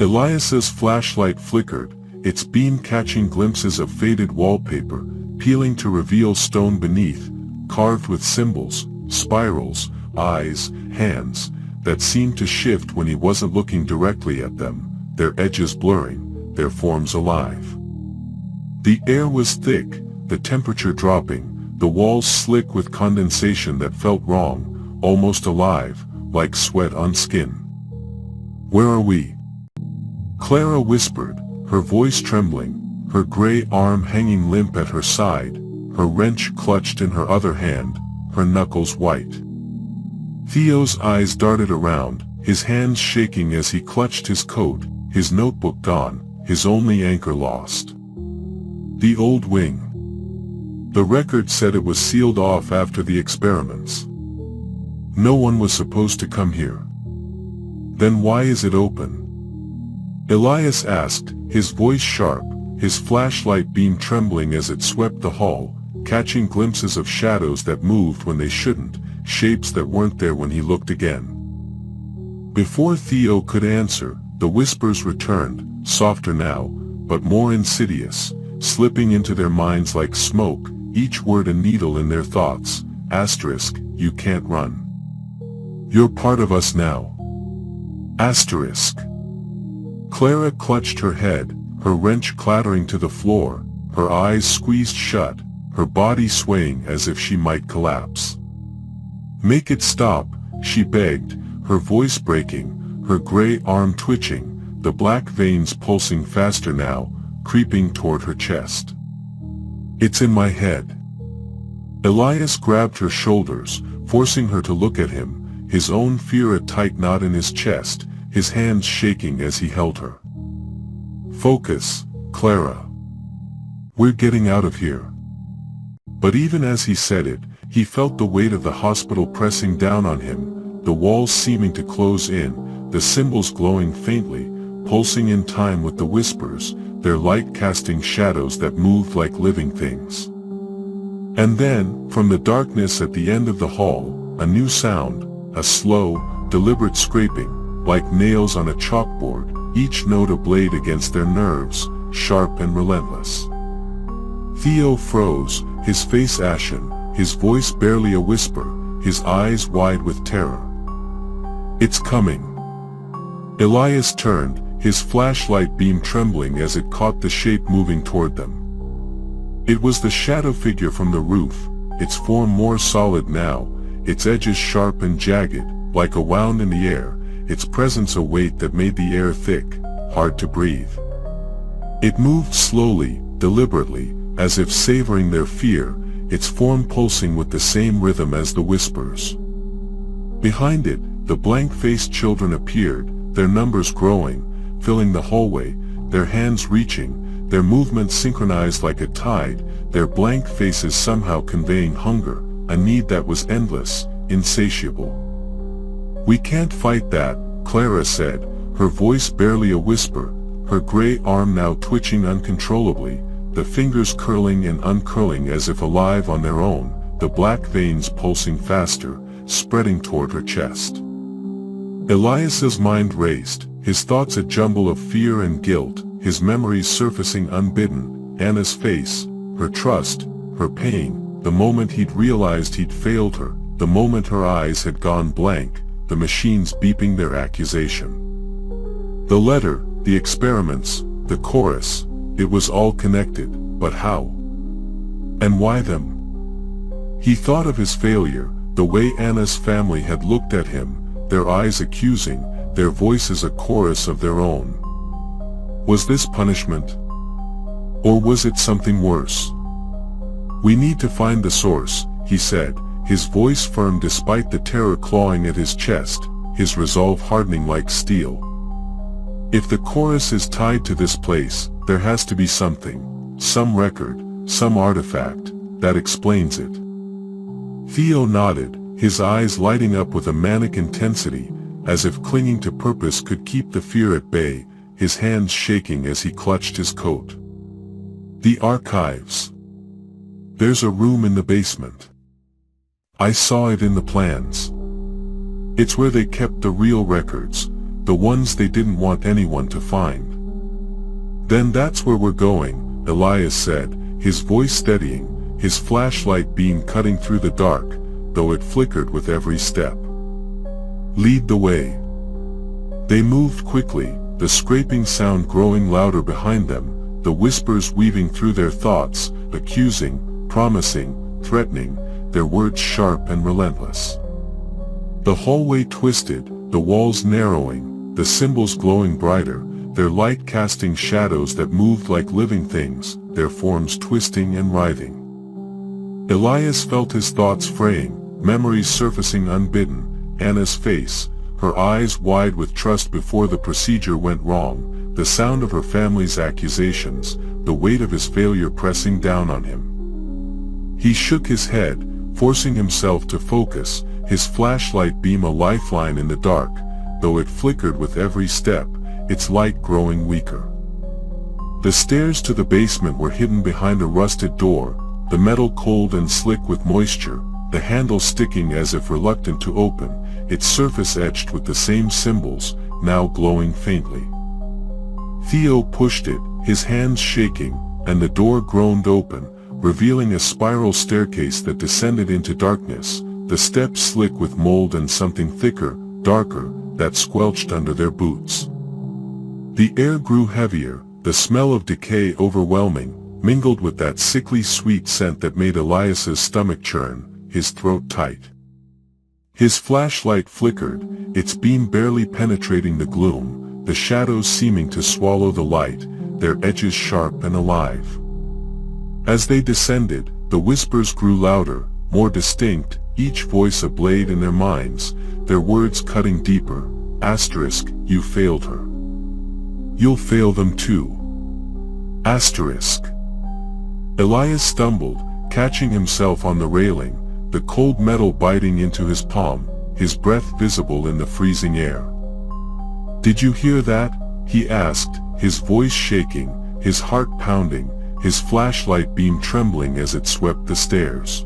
Elias's flashlight flickered, its beam catching glimpses of faded wallpaper, peeling to reveal stone beneath, carved with symbols, spirals, eyes, hands, that seemed to shift when he wasn't looking directly at them, their edges blurring, their forms alive. The air was thick, the temperature dropping, the walls slick with condensation that felt wrong, almost alive, like sweat on skin. "Where are we?" Clara whispered, her voice trembling, her gray arm hanging limp at her side, her wrench clutched in her other hand, her knuckles white. Theo's eyes darted around, his hands shaking as he clutched his coat, his notebook gone, his only anchor lost. The old wing. The record said it was sealed off after the experiments. No one was supposed to come here. Then why is it open? Elias asked, his voice sharp, his flashlight beam trembling as it swept the hall, catching glimpses of shadows that moved when they shouldn't, shapes that weren't there when he looked again. Before Theo could answer, the whispers returned, softer now, but more insidious, slipping into their minds like smoke, each word a needle in their thoughts. Asterisk, you can't run. You're part of us now. Asterisk. Clara clutched her head, her wrench clattering to the floor, her eyes squeezed shut, her body swaying as if she might collapse. "Make it stop," she begged, her voice breaking, her gray arm twitching, the black veins pulsing faster now, creeping toward her chest. "It's in my head." Elias grabbed her shoulders, forcing her to look at him, his own fear a tight knot in his chest, his hands shaking as he held her. "Focus, Clara. We're getting out of here. But even as he said it, he felt the weight of the hospital pressing down on him, the walls seeming to close in, the symbols glowing faintly, pulsing in time with the whispers, their light casting shadows that moved like living things. And then, from the darkness at the end of the hall, a new sound, a slow, deliberate scraping, like nails on a chalkboard, each note a blade against their nerves, sharp and relentless. Theo froze, his face ashen, his voice barely a whisper, his eyes wide with terror. "It's coming." Elias turned, his flashlight beam trembling as it caught the shape moving toward them. It was the shadow figure from the roof, its form more solid now, its edges sharp and jagged, like a wound in the air, its presence a weight that made the air thick, hard to breathe. It moved slowly, deliberately, as if savoring their fear, its form pulsing with the same rhythm as the whispers. Behind it, the blank-faced children appeared, their numbers growing, filling the hallway, their hands reaching, their movements synchronized like a tide, their blank faces somehow conveying hunger, a need that was endless, insatiable. "We can't fight that," Clara said, her voice barely a whisper, her gray arm now twitching uncontrollably, the fingers curling and uncurling as if alive on their own, the black veins pulsing faster, spreading toward her chest. Elias's mind raced, his thoughts a jumble of fear and guilt, his memories surfacing unbidden, Anna's face, her trust, her pain, the moment he'd realized he'd failed her, the moment her eyes had gone blank, the machines beeping their accusation. The letter, the experiments, the chorus, it was all connected, but how? And why them? He thought of his failure, the way Anna's family had looked at him, their eyes accusing, their voices a chorus of their own. Was this punishment? Or was it something worse? "We need to find the source," he said, his voice firm despite the terror clawing at his chest, his resolve hardening like steel. "If the chorus is tied to this place, there has to be something, some record, some artifact, that explains it." Theo nodded, his eyes lighting up with a manic intensity, as if clinging to purpose could keep the fear at bay, his hands shaking as he clutched his coat. "The archives. There's a room in the basement. I saw it in the plans. It's where they kept the real records, the ones they didn't want anyone to find." "Then that's where we're going," Elias said, his voice steadying, his flashlight beam cutting through the dark, though it flickered with every step. "Lead the way." They moved quickly, the scraping sound growing louder behind them, the whispers weaving through their thoughts, accusing, promising, threatening, their words sharp and relentless. The hallway twisted, the walls narrowing, the symbols glowing brighter, their light casting shadows that moved like living things, their forms twisting and writhing. Elias felt his thoughts fraying, memories surfacing unbidden, Anna's face, her eyes wide with trust before the procedure went wrong, the sound of her family's accusations, the weight of his failure pressing down on him. He shook his head, forcing himself to focus, his flashlight beam a lifeline in the dark, though it flickered with every step, its light growing weaker. The stairs to the basement were hidden behind a rusted door, the metal cold and slick with moisture, the handle sticking as if reluctant to open, its surface etched with the same symbols, now glowing faintly. Theo pushed it, his hands shaking, and the door groaned open, revealing a spiral staircase that descended into darkness, the steps slick with mold and something thicker, darker, that squelched under their boots. The air grew heavier, the smell of decay overwhelming, mingled with that sickly sweet scent that made Elias's stomach churn, his throat tight. His flashlight flickered, its beam barely penetrating the gloom, the shadows seeming to swallow the light, their edges sharp and alive. As they descended, the whispers grew louder, more distinct, each voice a blade in their minds, their words cutting deeper. Asterisk, you failed her. You'll fail them too. Asterisk. Elias stumbled, catching himself on the railing, the cold metal biting into his palm, his breath visible in the freezing air. "Did you hear that?" he asked, his voice shaking, his heart pounding, his flashlight beam trembling as it swept the stairs.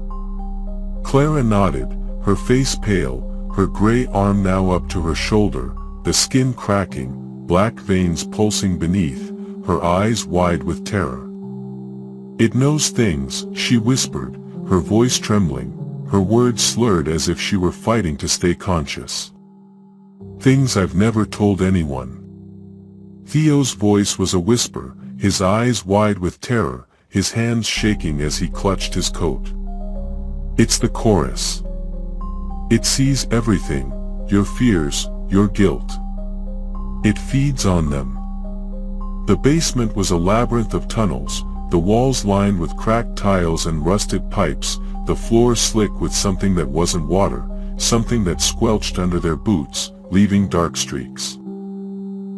Clara nodded, her face pale, her gray arm now up to her shoulder, the skin cracking, black veins pulsing beneath, her eyes wide with terror. "It knows things," she whispered, her voice trembling, her words slurred as if she were fighting to stay conscious. "Things I've never told anyone." Theo's voice was a whisper, his eyes wide with terror, his hands shaking as he clutched his coat. "It's the chorus. It sees everything, your fears, your guilt. It feeds on them." The basement was a labyrinth of tunnels, the walls lined with cracked tiles and rusted pipes, the floor slick with something that wasn't water, something that squelched under their boots, leaving dark streaks.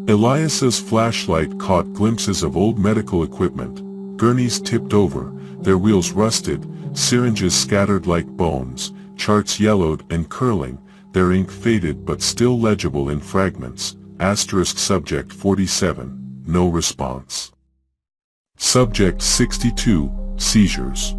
Elias's flashlight caught glimpses of old medical equipment, gurneys tipped over, their wheels rusted, syringes scattered like bones, charts yellowed and curling, their ink faded but still legible in fragments. Subject 47, no response. Subject 62, seizures.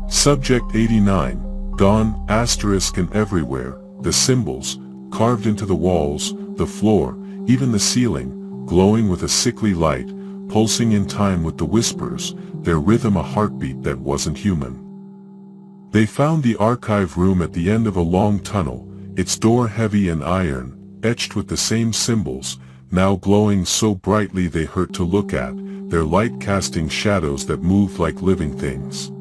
Subject 89, dawn, and everywhere, the symbols, carved into the walls, the floor, even the ceiling, glowing with a sickly light, pulsing in time with the whispers, their rhythm a heartbeat that wasn't human. They found the archive room at the end of a long tunnel, its door heavy and iron, etched with the same symbols, now glowing so brightly they hurt to look at, their light casting shadows that moved like living things.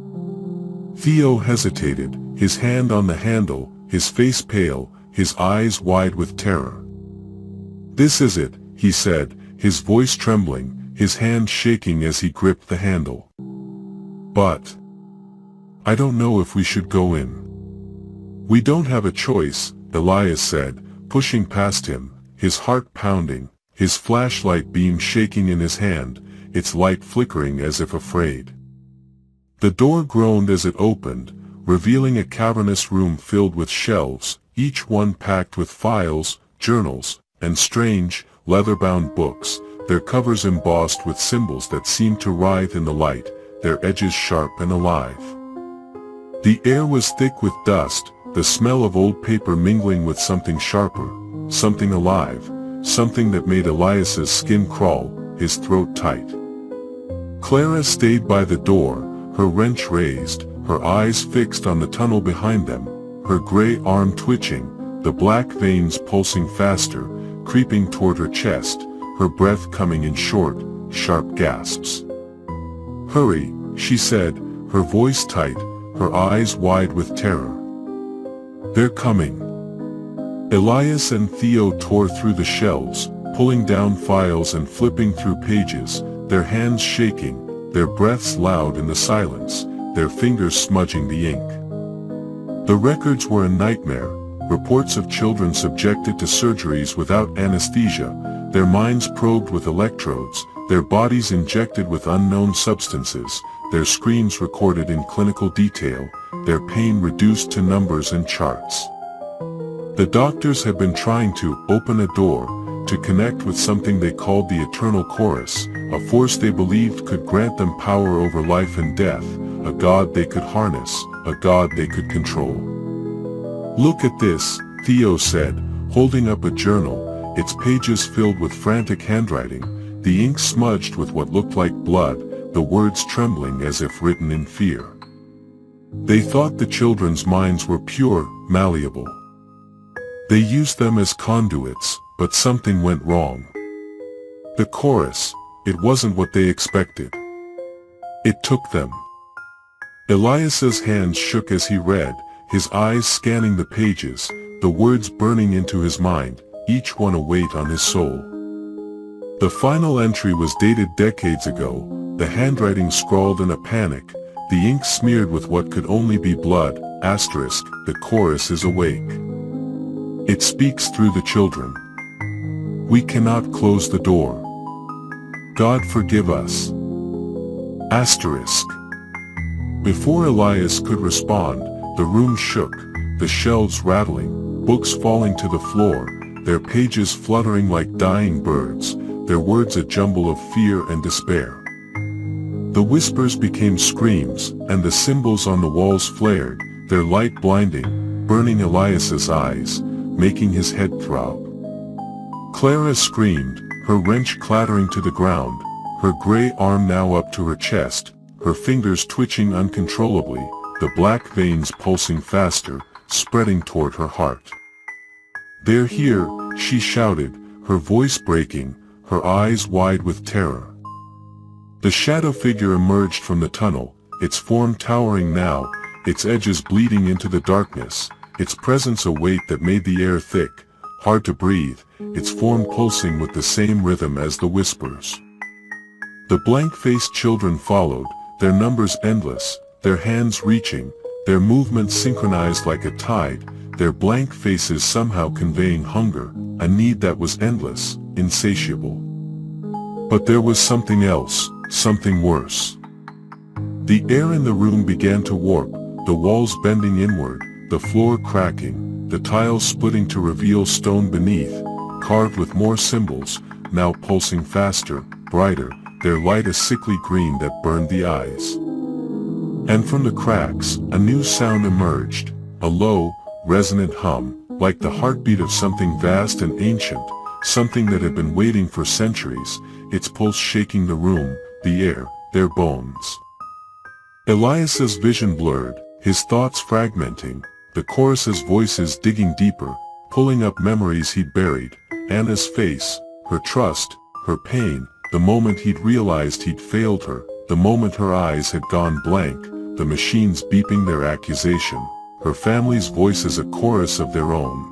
Theo hesitated, his hand on the handle, his face pale, his eyes wide with terror. "This is it," he said, his voice trembling, his hand shaking as he gripped the handle. "But I don't know if we should go in." "We don't have a choice," Elias said, pushing past him, his heart pounding, his flashlight beam shaking in his hand, its light flickering as if afraid. The door groaned as it opened, revealing a cavernous room filled with shelves, each one packed with files, journals, and strange, leather-bound books, their covers embossed with symbols that seemed to writhe in the light, their edges sharp and alive. The air was thick with dust, the smell of old paper mingling with something sharper, something alive, something that made Elias's skin crawl, his throat tight. Clara stayed by the door, her wrench raised, her eyes fixed on the tunnel behind them, her gray arm twitching, the black veins pulsing faster, creeping toward her chest, her breath coming in short, sharp gasps. "Hurry," she said, her voice tight, her eyes wide with terror. "They're coming." Elias and Theo tore through the shelves, pulling down files and flipping through pages, their hands shaking, their breaths loud in the silence, their fingers smudging the ink. The records were a nightmare, reports of children subjected to surgeries without anesthesia, their minds probed with electrodes, their bodies injected with unknown substances, their screams recorded in clinical detail, their pain reduced to numbers and charts. The doctors had been trying to open a door, to connect with something they called the eternal chorus, a force they believed could grant them power over life and death, a god they could harness, a god they could control. "Look at this," Theo said, holding up a journal, its pages filled with frantic handwriting, the ink smudged with what looked like blood, the words trembling as if written in fear. They thought the children's minds were pure, malleable. They used them as conduits, but something went wrong. The chorus, it wasn't what they expected. It took them. Elias's hands shook as he read, his eyes scanning the pages, the words burning into his mind, each one a weight on his soul. The final entry was dated decades ago, the handwriting scrawled in a panic, the ink smeared with what could only be blood, asterisk, the chorus is awake. It speaks through the children. We cannot close the door. God forgive us. Asterisk. Before Elias could respond, the room shook, the shelves rattling, books falling to the floor, their pages fluttering like dying birds, their words a jumble of fear and despair. The whispers became screams, and the symbols on the walls flared, their light blinding, burning Elias's eyes, making his head throb. Clara screamed, her wrench clattering to the ground, her gray arm now up to her chest, her fingers twitching uncontrollably, the black veins pulsing faster, spreading toward her heart. "They're here," she shouted, her voice breaking, her eyes wide with terror. The shadow figure emerged from the tunnel, its form towering now, its edges bleeding into the darkness, its presence a weight that made the air thick, hard to breathe, its form pulsing with the same rhythm as the whispers. The blank-faced children followed, their numbers endless, their hands reaching, their movements synchronized like a tide, their blank faces somehow conveying hunger, a need that was endless, insatiable. But there was something else, something worse. The air in the room began to warp, the walls bending inward, the floor cracking, the tiles splitting to reveal stone beneath, carved with more symbols, now pulsing faster, brighter, their light a sickly green that burned the eyes. And from the cracks, a new sound emerged, a low, resonant hum, like the heartbeat of something vast and ancient, something that had been waiting for centuries, its pulse shaking the room, the air, their bones. Elias's vision blurred, his thoughts fragmenting, the chorus's voices digging deeper, pulling up memories he'd buried, Anna's face, her trust, her pain, the moment he'd realized he'd failed her, the moment her eyes had gone blank, the machines beeping their accusation, her family's voices a chorus of their own.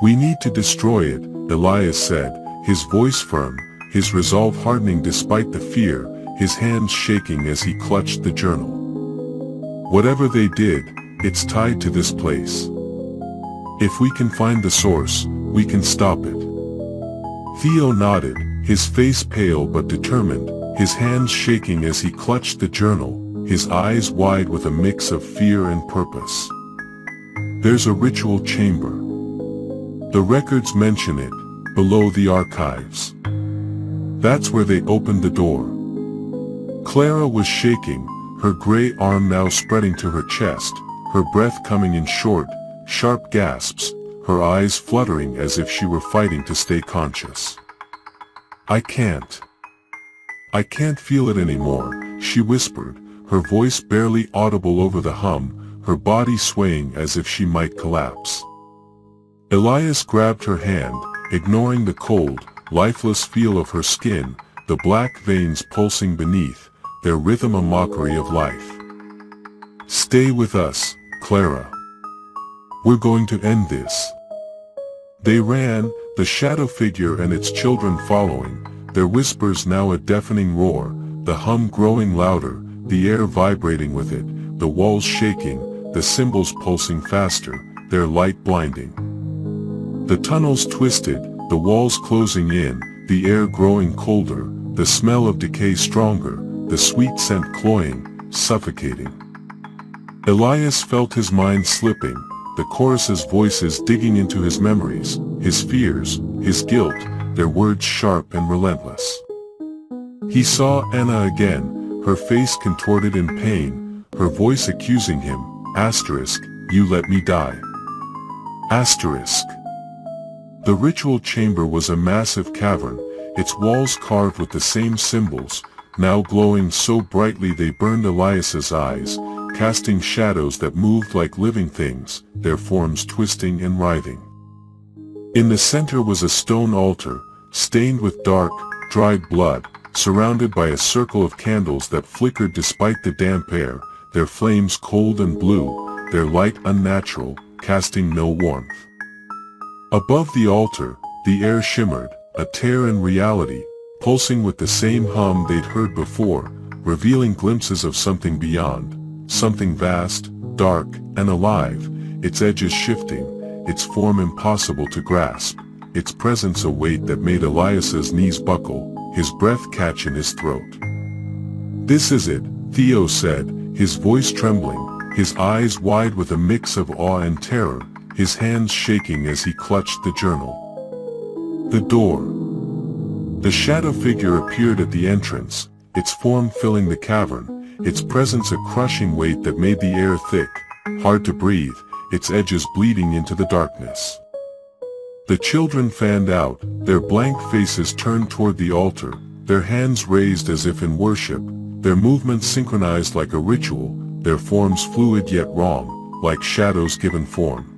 "We need to destroy it," Elias said, his voice firm, his resolve hardening despite the fear, his hands shaking as he clutched the journal. "Whatever they did, it's tied to this place. If we can find the source, we can stop it." Theo nodded, his face pale but determined, his hands shaking as he clutched the journal, his eyes wide with a mix of fear and purpose. "There's a ritual chamber. The records mention it, below the archives. That's where they opened the door." Clara was shaking, her gray arm now spreading to her chest, her breath coming in short, sharp gasps, her eyes fluttering as if she were fighting to stay conscious. I can't feel it anymore," she whispered, her voice barely audible over the hum, her body swaying as if she might collapse. Elias grabbed her hand, ignoring the cold, lifeless feel of her skin, the black veins pulsing beneath, their rhythm a mockery of life. "Stay with us, Clara. We're going to end this." They ran, the shadow figure and its children following, their whispers now a deafening roar, the hum growing louder, the air vibrating with it, the walls shaking, the symbols pulsing faster, their light blinding. The tunnels twisted, the walls closing in, the air growing colder, the smell of decay stronger, the sweet scent cloying, suffocating. Elias felt his mind slipping, the chorus's voices digging into his memories, his fears, his guilt, their words sharp and relentless. He saw Anna again, her face contorted in pain, her voice accusing him, "You let me die." The ritual chamber was a massive cavern, its walls carved with the same symbols, now glowing so brightly they burned Elias's eyes, casting shadows that moved like living things, their forms twisting and writhing. In the center was a stone altar, stained with dark, dried blood, surrounded by a circle of candles that flickered despite the damp air, their flames cold and blue, their light unnatural, casting no warmth. Above the altar, the air shimmered, a tear in reality, pulsing with the same hum they'd heard before, revealing glimpses of something beyond, something vast, dark, and alive, its edges shifting, its form impossible to grasp, its presence a weight that made Elias's knees buckle, his breath catch in his throat. "This is it," Theo said, his voice trembling, his eyes wide with a mix of awe and terror, his hands shaking as he clutched the journal. The door. The shadow figure appeared at the entrance, its form filling the cavern, its presence a crushing weight that made the air thick, hard to breathe, its edges bleeding into the darkness. The children fanned out, their blank faces turned toward the altar, their hands raised as if in worship, their movements synchronized like a ritual, their forms fluid yet wrong, like shadows given form.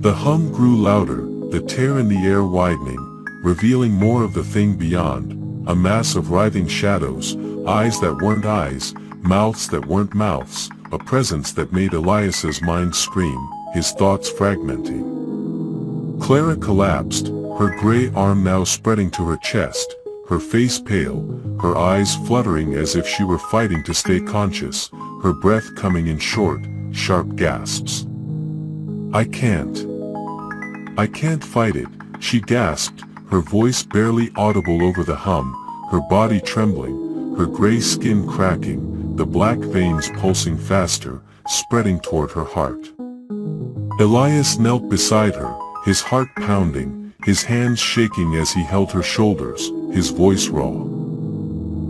The hum grew louder, the tear in the air widening, revealing more of the thing beyond, a mass of writhing shadows, eyes that weren't eyes, mouths that weren't mouths, a presence that made Elias's mind scream, his thoughts fragmenting. Clara collapsed, her gray arm now spreading to her chest, her face pale, her eyes fluttering as if she were fighting to stay conscious, her breath coming in short, sharp gasps. I can't fight it, she gasped, her voice barely audible over the hum, her body trembling, her gray skin cracking, the black veins pulsing faster, spreading toward her heart. Elias knelt beside her, his heart pounding, his hands shaking as he held her shoulders, his voice raw.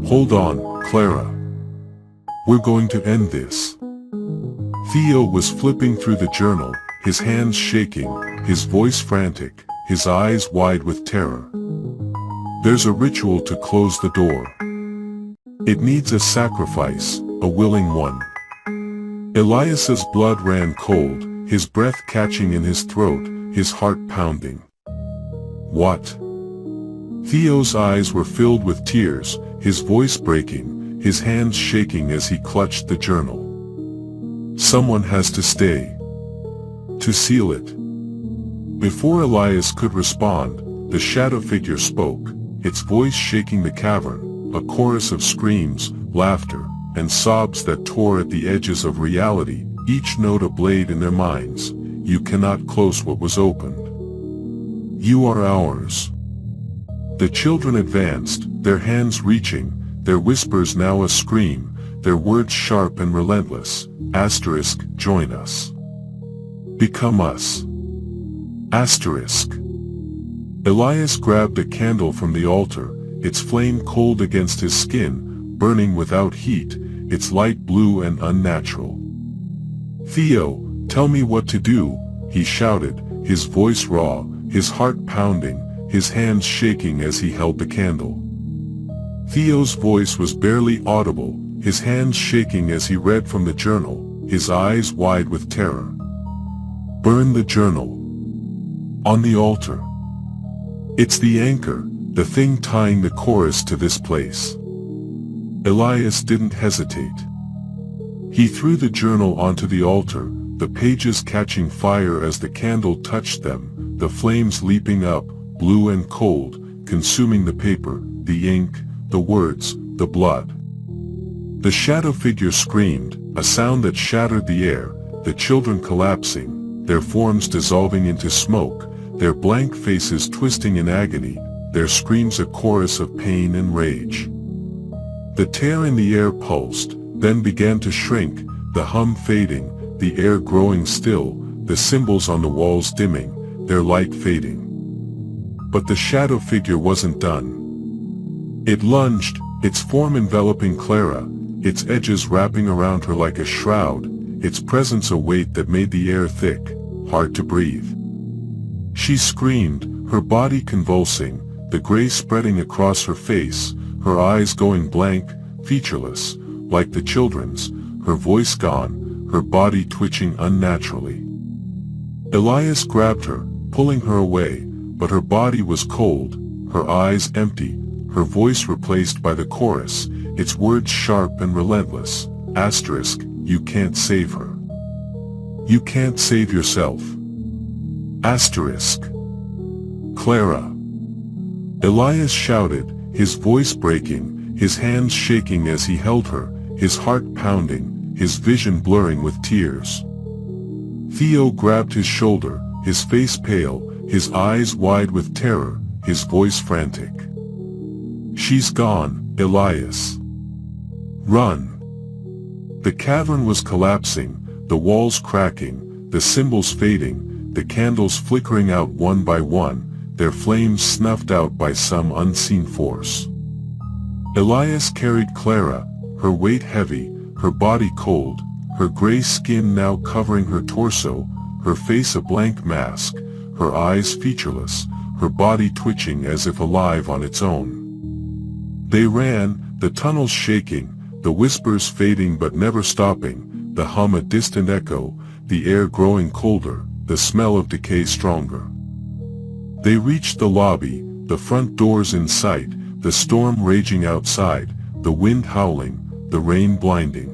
Hold on, Clara. We're going to end this. Theo was flipping through the journal, his hands shaking, his voice frantic, his eyes wide with terror. There's a ritual to close the door. It needs a sacrifice, a willing one. Elias's blood ran cold, his breath catching in his throat, his heart pounding. What? Theo's eyes were filled with tears, his voice breaking, his hands shaking as he clutched the journal. Someone has to stay. To seal it. Before Elias could respond, the shadow figure spoke, its voice shaking the cavern, a chorus of screams, laughter, and sobs that tore at the edges of reality, each note a blade in their minds. You cannot close what was opened. You are ours. The children advanced, their hands reaching, their whispers now a scream, their words sharp and relentless. Asterisk, join us. Become us. Asterisk. Elias grabbed a candle from the altar, its flame cold against his skin, burning without heat, its light blue and unnatural. Theo, tell me what to do, he shouted, his voice raw, his heart pounding, his hands shaking as he held the candle. Theo's voice was barely audible, his hands shaking as he read from the journal, his eyes wide with terror. Burn the journal. On the altar. It's the anchor, the thing tying the chorus to this place. Elias didn't hesitate. He threw the journal onto the altar, the pages catching fire as the candle touched them, the flames leaping up, blue and cold, consuming the paper, the ink, the words, the blood. The shadow figure screamed, a sound that shattered the air, the children collapsing, their forms dissolving into smoke, their blank faces twisting in agony, their screams a chorus of pain and rage. The tear in the air pulsed, then began to shrink, the hum fading, the air growing still, the symbols on the walls dimming, their light fading. But the shadow figure wasn't done. It lunged, its form enveloping Clara, its edges wrapping around her like a shroud, its presence a weight that made the air thick, hard to breathe. She screamed, her body convulsing, the gray spreading across her face, her eyes going blank, featureless, like the children's, her voice gone, her body twitching unnaturally. Elias grabbed her, pulling her away, but her body was cold, her eyes empty, her voice replaced by the chorus, its words sharp and relentless. Asterisk, you can't save her. You can't save yourself. Asterisk. Clara. Elias shouted, his voice breaking, his hands shaking as he held her, his heart pounding, his vision blurring with tears. Theo grabbed his shoulder, his face pale, his eyes wide with terror, his voice frantic. She's gone, Elias. Run. The cavern was collapsing, the walls cracking, the symbols fading, the candles flickering out one by one, their flames snuffed out by some unseen force. Elias carried Clara, her weight heavy, her body cold, her gray skin now covering her torso, her face a blank mask, her eyes featureless, her body twitching as if alive on its own. They ran, the tunnels shaking, the whispers fading but never stopping, the hum a distant echo, the air growing colder, the smell of decay stronger. They reached the lobby, the front doors in sight, the storm raging outside, the wind howling, the rain blinding.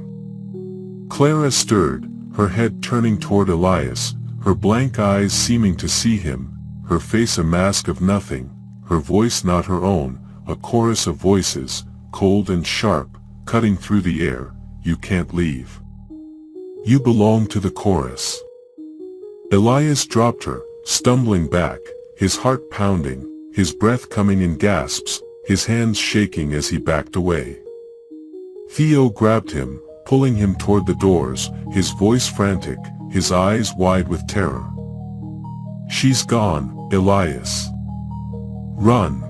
Clara stirred, her head turning toward Elias, her blank eyes seeming to see him, her face a mask of nothing, her voice not her own, a chorus of voices, cold and sharp, cutting through the air. You can't leave. You belong to the chorus. Elias dropped her, stumbling back, his heart pounding, his breath coming in gasps, his hands shaking as he backed away. Theo grabbed him, pulling him toward the doors, his voice frantic, his eyes wide with terror. She's gone, Elias. Run.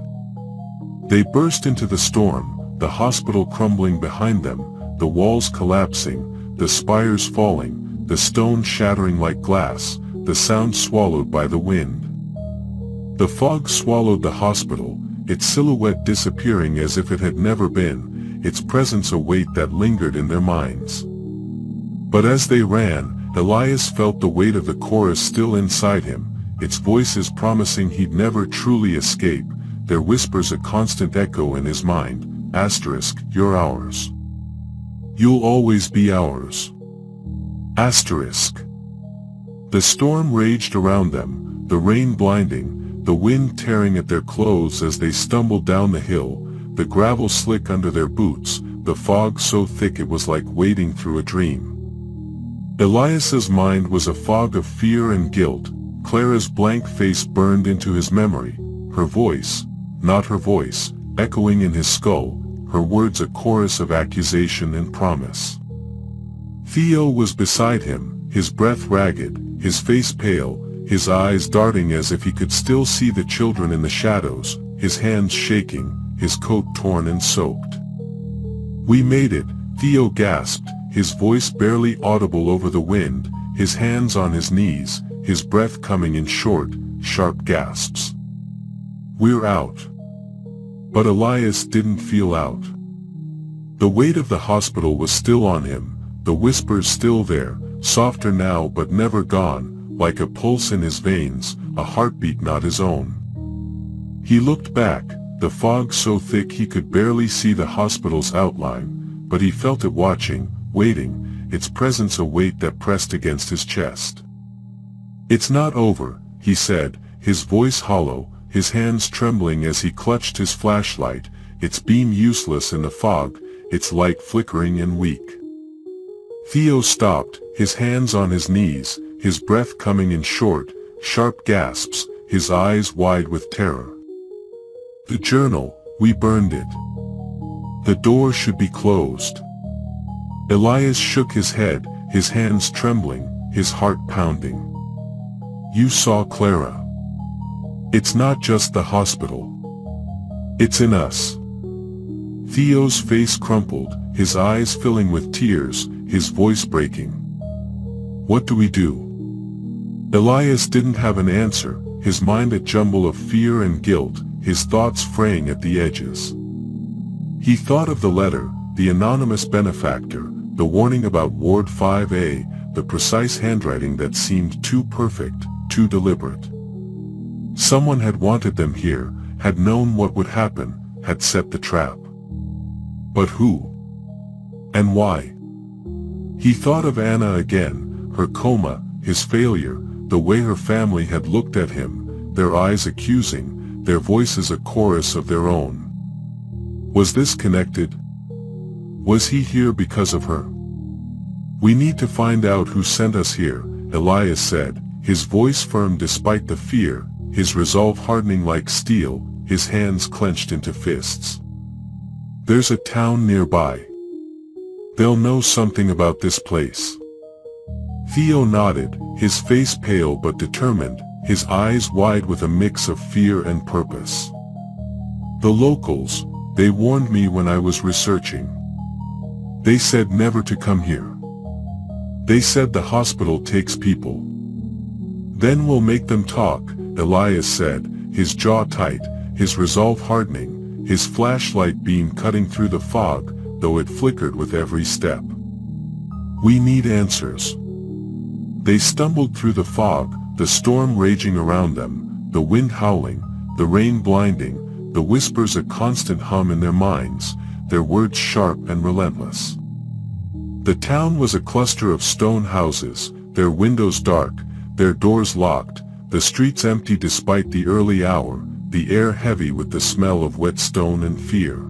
They burst into the storm, the hospital crumbling behind them, the walls collapsing, the spires falling, the stone shattering like glass, the sound swallowed by the wind. The fog swallowed the hospital, its silhouette disappearing as if it had never been, its presence a weight that lingered in their minds. But as they ran, Elias felt the weight of the chorus still inside him, its voices promising he'd never truly escape, their whispers a constant echo in his mind. You're ours. You'll always be ours. The storm raged around them, the rain blinding, the wind tearing at their clothes as they stumbled down the hill, the gravel slick under their boots, the fog so thick it was like wading through a dream. Elias's mind was a fog of fear and guilt. Clara's blank face burned into his memory, her voice, not her voice, echoing in his skull, her words a chorus of accusation and promise. Theo was beside him, his breath ragged, his face pale, his eyes darting as if he could still see the children in the shadows, his hands shaking, his coat torn and soaked. We made it, Theo gasped, his voice barely audible over the wind, his hands on his knees, his breath coming in short, sharp gasps. We're out. But Elias didn't feel out. The weight of the hospital was still on him, the whispers still there, softer now but never gone, like a pulse in his veins, a heartbeat not his own. He looked back, the fog so thick he could barely see the hospital's outline, but he felt it watching, waiting, its presence a weight that pressed against his chest. It's not over, he said, his voice hollow, his hands trembling as he clutched his flashlight, its beam useless in the fog, its light flickering and weak. Theo stopped, his hands on his knees, his breath coming in short, sharp gasps, his eyes wide with terror. The journal, we burned it. The door should be closed. Elias shook his head, his hands trembling, his heart pounding. You saw Clara. It's not just the hospital. It's in us. Theo's face crumpled, his eyes filling with tears, his voice breaking. What do we do? Elias didn't have an answer, his mind a jumble of fear and guilt, his thoughts fraying at the edges. He thought of the letter, the anonymous benefactor, the warning about Ward 5A, the precise handwriting that seemed too perfect, too deliberate. Someone had wanted them here, had known what would happen, had set the trap. But who? And why? He thought of Anna again, her coma, his failure, the way her family had looked at him, their eyes accusing, their voices a chorus of their own. Was this connected? Was he here because of her? We need to find out who sent us here, Elias said, his voice firm despite the fear, his resolve hardening like steel, his hands clenched into fists. There's a town nearby. They'll know something about this place. Theo nodded, his face pale but determined, his eyes wide with a mix of fear and purpose. The locals, they warned me when I was researching. They said never to come here. They said the hospital takes people. Then we'll make them talk, Elias said, his jaw tight, his resolve hardening, his flashlight beam cutting through the fog, though it flickered with every step. We need answers. They stumbled through the fog, the storm raging around them, the wind howling, the rain blinding, the whispers a constant hum in their minds, their words sharp and relentless. The town was a cluster of stone houses, their windows dark, their doors locked, the streets empty despite the early hour, the air heavy with the smell of wet stone and fear.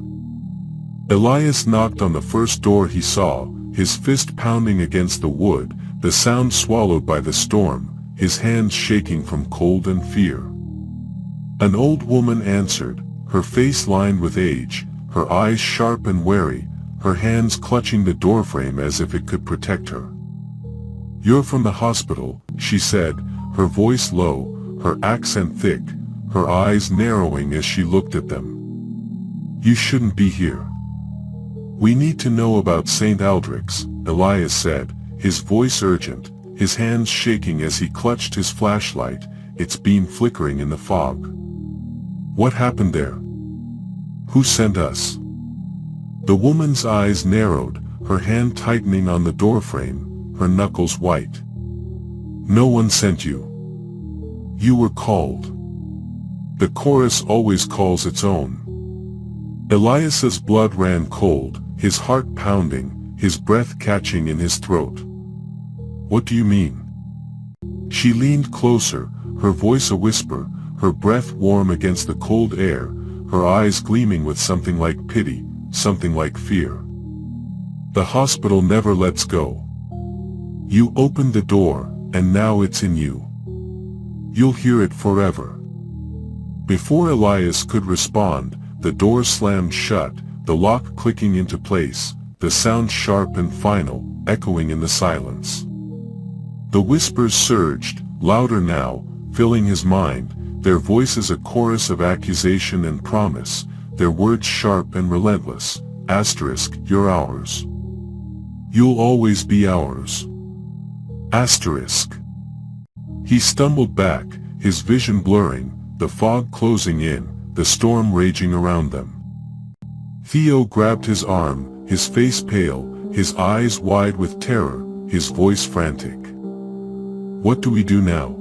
Elias knocked on the first door he saw, his fist pounding against the wood, the sound swallowed by the storm, his hands shaking from cold and fear. An old woman answered, her face lined with age, her eyes sharp and wary, her hands clutching the doorframe as if it could protect her. "You're from the hospital," she said, her voice low, her accent thick, her eyes narrowing as she looked at them. "You shouldn't be here." "We need to know about St. Aldrich's," Elias said, his voice urgent, his hands shaking as he clutched his flashlight, its beam flickering in the fog. "What happened there? Who sent us?" The woman's eyes narrowed, her hand tightening on the doorframe, her knuckles white. "No one sent you. You were called. The chorus always calls its own." Elias's blood ran cold, his heart pounding, his breath catching in his throat. "What do you mean?" She leaned closer, her voice a whisper, her breath warm against the cold air, her eyes gleaming with something like pity, something like fear. "The hospital never lets go. You opened the door, and now it's in you. You'll hear it forever." Before Elias could respond, the door slammed shut, the lock clicking into place, the sound sharp and final, echoing in the silence. The whispers surged, louder now, filling his mind, their voices a chorus of accusation and promise, their words sharp and relentless. Asterisk, "You're ours. You'll always be ours." Asterisk. He stumbled back, his vision blurring, the fog closing in, the storm raging around them. Theo grabbed his arm, his face pale, his eyes wide with terror, his voice frantic. "What do we do now?"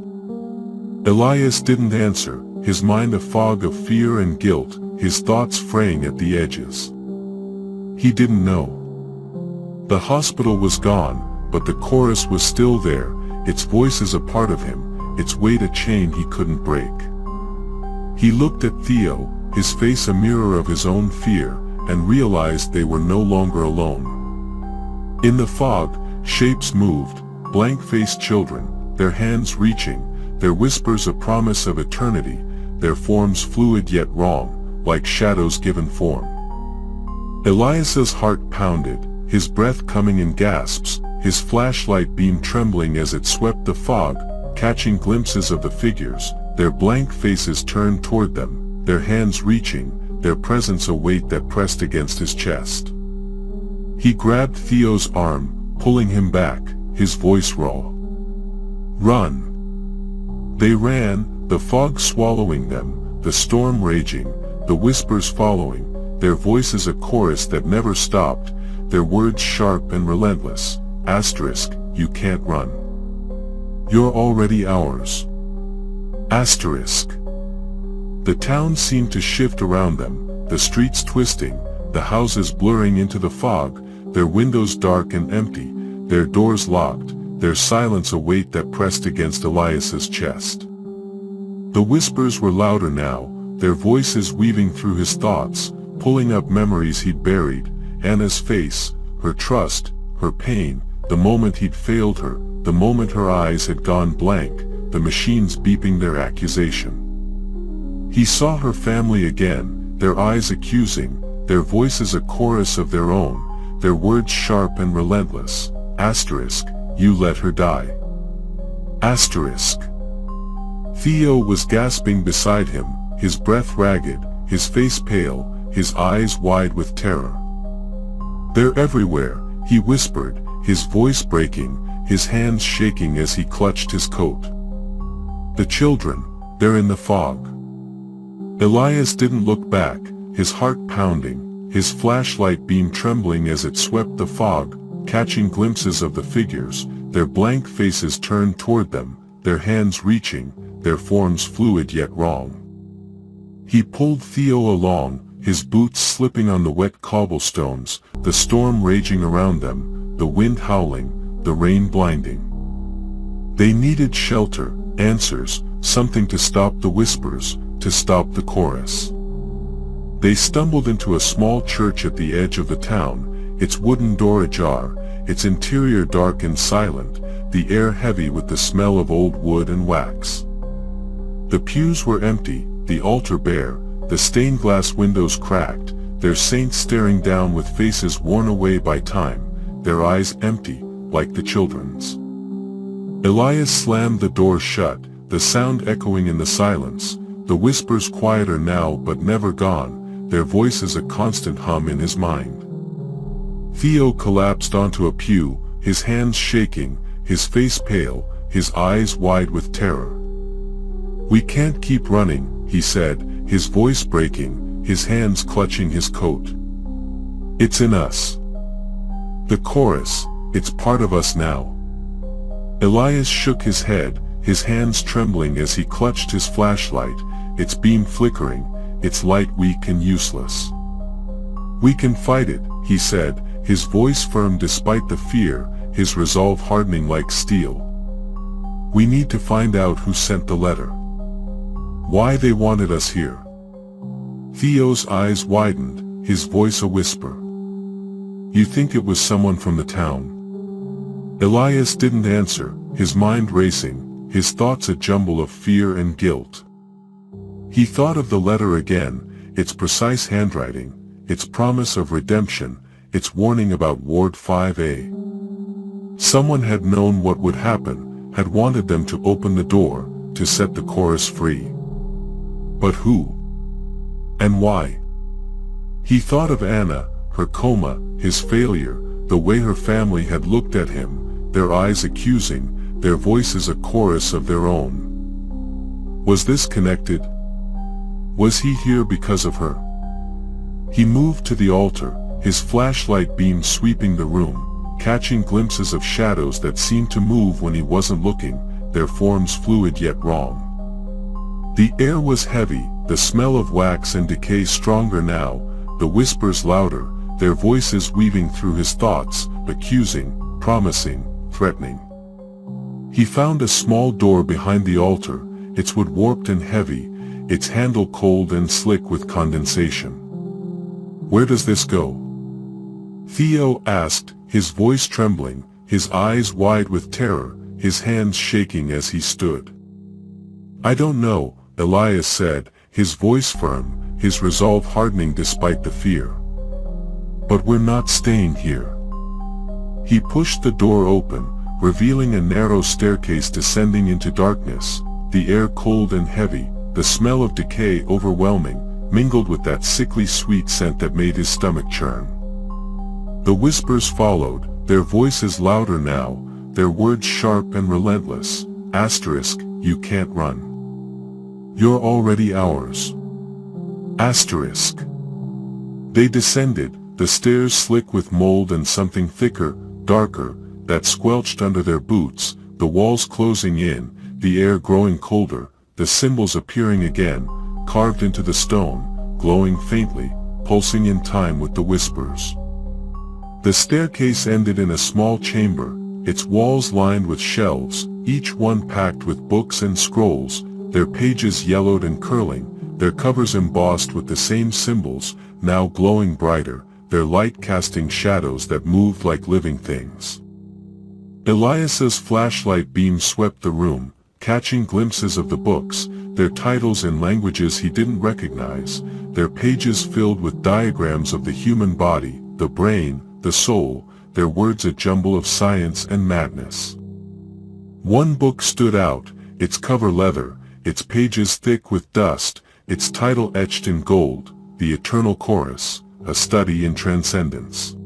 Elias didn't answer, his mind a fog of fear and guilt, his thoughts fraying at the edges. He didn't know. The hospital was gone, but the chorus was still there, its voice as a part of him, its weight a chain he couldn't break. He looked at Theo, his face a mirror of his own fear, and realized they were no longer alone. In the fog, shapes moved, blank-faced children, their hands reaching, their whispers a promise of eternity, their forms fluid yet wrong, like shadows given form. Elias's heart pounded, his breath coming in gasps, his flashlight beam trembling as it swept the fog, catching glimpses of the figures, their blank faces turned toward them, their hands reaching, their presence a weight that pressed against his chest. He grabbed Theo's arm, pulling him back, his voice raw. "Run!" They ran, the fog swallowing them, the storm raging, the whispers following, their voices a chorus that never stopped, their words sharp and relentless. Asterisk, "You can't run. You're already ours." Asterisk. The town seemed to shift around them, the streets twisting, the houses blurring into the fog, their windows dark and empty, their doors locked, their silence a weight that pressed against Elias's chest. The whispers were louder now, their voices weaving through his thoughts, pulling up memories he'd buried, Anna's face, her trust, her pain, the moment he'd failed her, the moment her eyes had gone blank, the machines beeping their accusation. He saw her family again, their eyes accusing, their voices a chorus of their own, their words sharp and relentless. Asterisk, you let her die. Asterisk. Theo was gasping beside him, his breath ragged, his face pale, his eyes wide with terror. They're everywhere, he whispered, his voice breaking, his hands shaking as he clutched his coat. The children, they're in the fog. Elias didn't look back, his heart pounding, his flashlight beam trembling as it swept the fog, catching glimpses of the figures, their blank faces turned toward them, their hands reaching, their forms fluid yet wrong. He pulled Theo along, his boots slipping on the wet cobblestones, the storm raging around them, the wind howling, the rain blinding. They needed shelter, answers, something to stop the whispers, to stop the chorus. They stumbled into a small church at the edge of the town, its wooden door ajar, its interior dark and silent, the air heavy with the smell of old wood and wax. The pews were empty, the altar bare, the stained glass windows cracked, their saints staring down with faces worn away by time, their eyes empty, like the children's. Elias slammed the door shut, the sound echoing in the silence, the whispers quieter now but never gone, their voices a constant hum in his mind. Theo collapsed onto a pew, his hands shaking, his face pale, his eyes wide with terror. "We can't keep running," he said, his voice breaking, his hands clutching his coat. "It's in us. The chorus, it's part of us now." Elias shook his head, his hands trembling as he clutched his flashlight, its beam flickering, its light weak and useless. "We can fight it," he said, his voice firm despite the fear, his resolve hardening like steel. "We need to find out who sent the letter. Why they wanted us here." Theo's eyes widened, his voice a whisper. "You think it was someone from the town?" Elias didn't answer, his mind racing, his thoughts a jumble of fear and guilt. He thought of the letter again, its precise handwriting, its promise of redemption, its warning about Ward 5A. Someone had known what would happen, had wanted them to open the door, to set the chorus free. But who? And why? He thought of Anna, her coma, his failure, the way her family had looked at him, their eyes accusing, their voices a chorus of their own. Was this connected? Was he here because of her? He moved to the altar, his flashlight beam sweeping the room, catching glimpses of shadows that seemed to move when he wasn't looking, their forms fluid yet wrong. The air was heavy, the smell of wax and decay stronger now, the whispers louder, their voices weaving through his thoughts, accusing, promising, threatening. He found a small door behind the altar, its wood warped and heavy, its handle cold and slick with condensation. "Where does this go?" Theo asked, his voice trembling, his eyes wide with terror, his hands shaking as he stood. "I don't know," Elias said, his voice firm, his resolve hardening despite the fear. "But we're not staying here." He pushed the door open, revealing a narrow staircase descending into darkness, the air cold and heavy, the smell of decay overwhelming, mingled with that sickly sweet scent that made his stomach churn. The whispers followed, their voices louder now, their words sharp and relentless. Asterisk, you can't run. You're already ours. Asterisk. They descended, the stairs slick with mold and something thicker, darker, that squelched under their boots, the walls closing in, the air growing colder, the symbols appearing again, carved into the stone, glowing faintly, pulsing in time with the whispers. The staircase ended in a small chamber, its walls lined with shelves, each one packed with books and scrolls, their pages yellowed and curling, their covers embossed with the same symbols, now glowing brighter, their light casting shadows that moved like living things. Elias's flashlight beam swept the room, catching glimpses of the books, their titles in languages he didn't recognize, their pages filled with diagrams of the human body, the brain, the soul, their words a jumble of science and madness. One book stood out, its cover leather, its pages thick with dust, its title etched in gold, The Eternal Chorus, a study in transcendence.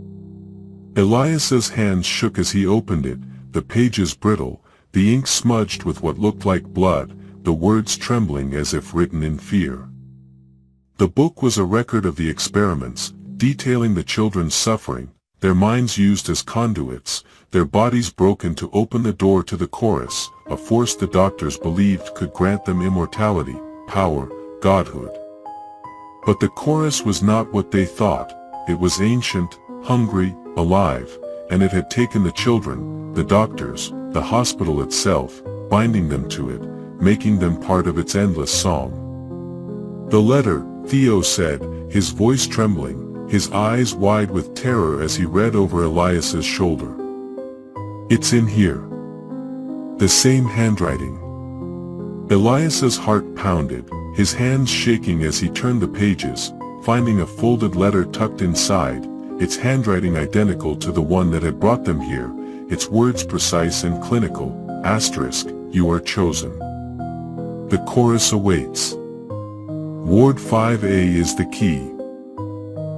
Elias's hands shook as he opened it, the pages brittle, the ink smudged with what looked like blood, the words trembling as if written in fear. The book was a record of the experiments, detailing the children's suffering, their minds used as conduits, their bodies broken to open the door to the chorus, a force the doctors believed could grant them immortality, power, godhood. But the chorus was not what they thought. It was ancient, hungry, alive, and it had taken the children, the doctors, the hospital itself, binding them to it, making them part of its endless song. "The letter," Theo said, his voice trembling, his eyes wide with terror as he read over Elias's shoulder. "It's in here. The same handwriting." Elias's heart pounded, his hands shaking as he turned the pages, finding a folded letter tucked inside, its handwriting identical to the one that had brought them here, its words precise and clinical, asterisk, "You are chosen. The chorus awaits. Ward 5A is the key."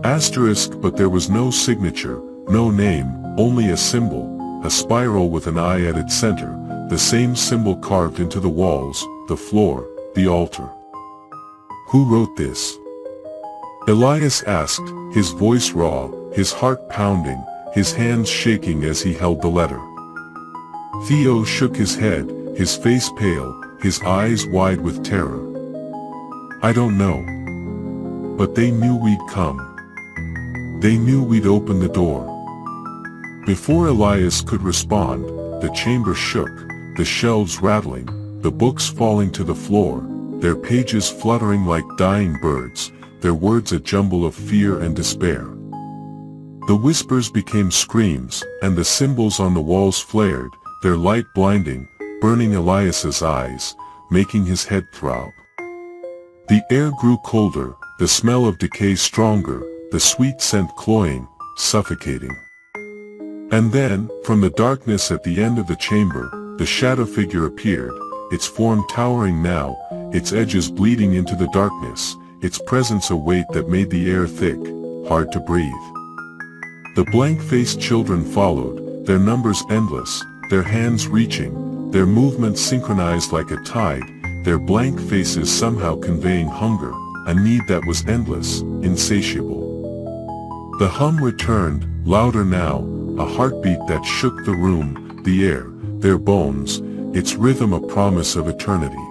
Asterisk, but there was no signature, no name, only a symbol, a spiral with an eye at its center, the same symbol carved into the walls, the floor, the altar. "Who wrote this?" Elias asked, his voice raw, his heart pounding, his hands shaking as he held the letter. Theo shook his head, his face pale, his eyes wide with terror. "I don't know. But they knew we'd come. They knew we'd open the door." Before Elias could respond, the chamber shook, the shelves rattling, the books falling to the floor, their pages fluttering like dying birds, their words a jumble of fear and despair. The whispers became screams, and the symbols on the walls flared, their light blinding, burning Elias's eyes, making his head throb. The air grew colder, the smell of decay stronger, the sweet scent cloying, suffocating. And then, from the darkness at the end of the chamber, the shadow figure appeared, its form towering now, its edges bleeding into the darkness, its presence a weight that made the air thick, hard to breathe. The blank-faced children followed, their numbers endless, their hands reaching, their movements synchronized like a tide, their blank faces somehow conveying hunger, a need that was endless, insatiable. The hum returned, louder now, a heartbeat that shook the room, the air, their bones, its rhythm a promise of eternity.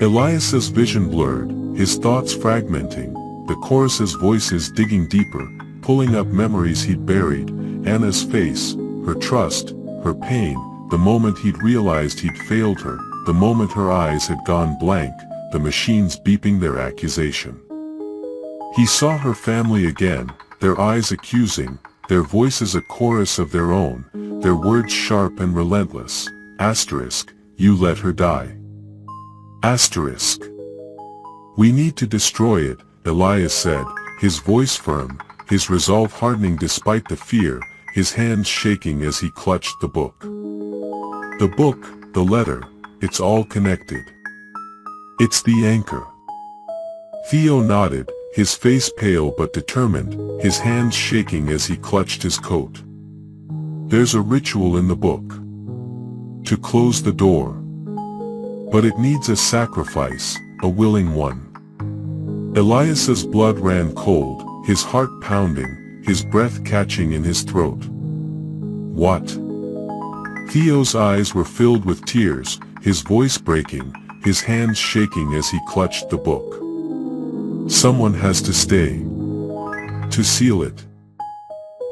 Elias's vision blurred, his thoughts fragmenting, the chorus's voices digging deeper, pulling up memories he'd buried, Anna's face, her trust, her pain, the moment he'd realized he'd failed her, the moment her eyes had gone blank, the machines beeping their accusation. He saw her family again, their eyes accusing, their voices a chorus of their own, their words sharp and relentless, asterisk, "You let her die." Asterisk. "We need to destroy it," Elias said, his voice firm, his resolve hardening despite the fear, his hands shaking as he clutched the book. The book, the letter, it's all connected. It's the anchor. Theo nodded, his face pale but determined, his hands shaking as he clutched his coat. "There's a ritual in the book. To close the door. But it needs a sacrifice, a willing one." Elias's blood ran cold, his heart pounding, his breath catching in his throat. "What?" Theo's eyes were filled with tears, his voice breaking, his hands shaking as he clutched the book. "Someone has to stay. To seal it."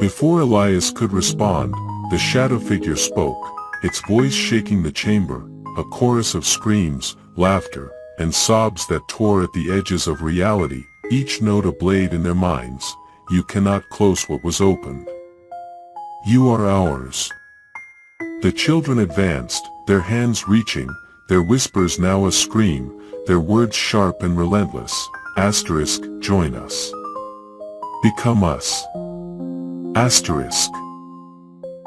Before Elias could respond, the shadow figure spoke, its voice shaking the chamber, a chorus of screams, laughter, and sobs that tore at the edges of reality, each note a blade in their minds. "You cannot close what was opened. You are ours." The children advanced, their hands reaching, their whispers now a scream, their words sharp and relentless, asterisk, "Join us. Become us." Asterisk.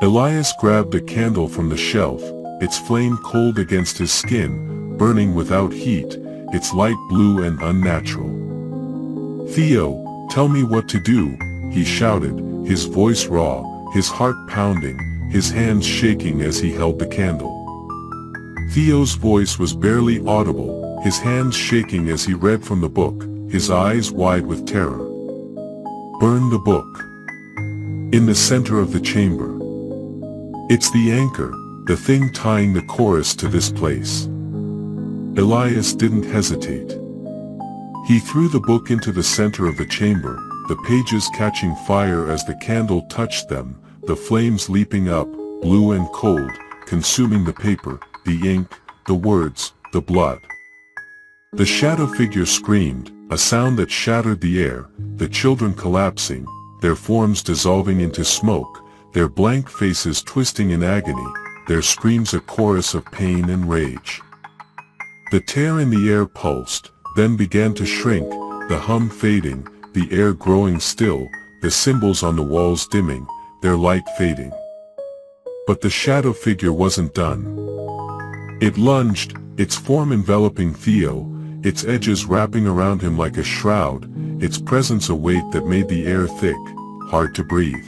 Elias grabbed a candle from the shelf, its flame cold against his skin, burning without heat, its light blue and unnatural. "Theo, tell me what to do," he shouted, his voice raw, his heart pounding, his hands shaking as he held the candle. Theo's voice was barely audible, his hands shaking as he read from the book, his eyes wide with terror. "Burn the book. In the center of the chamber. It's the anchor, the thing tying the chorus to this place." Elias didn't hesitate. He threw the book into the center of the chamber, the pages catching fire as the candle touched them, the flames leaping up, blue and cold, consuming the paper, the ink, the words, the blood. The shadow figure screamed, a sound that shattered the air, the children collapsing, their forms dissolving into smoke, their blank faces twisting in agony, their screams a chorus of pain and rage. The tear in the air pulsed, then began to shrink, the hum fading, the air growing still, the symbols on the walls dimming, their light fading. But the shadow figure wasn't done. It lunged, its form enveloping Theo, its edges wrapping around him like a shroud, its presence a weight that made the air thick, hard to breathe.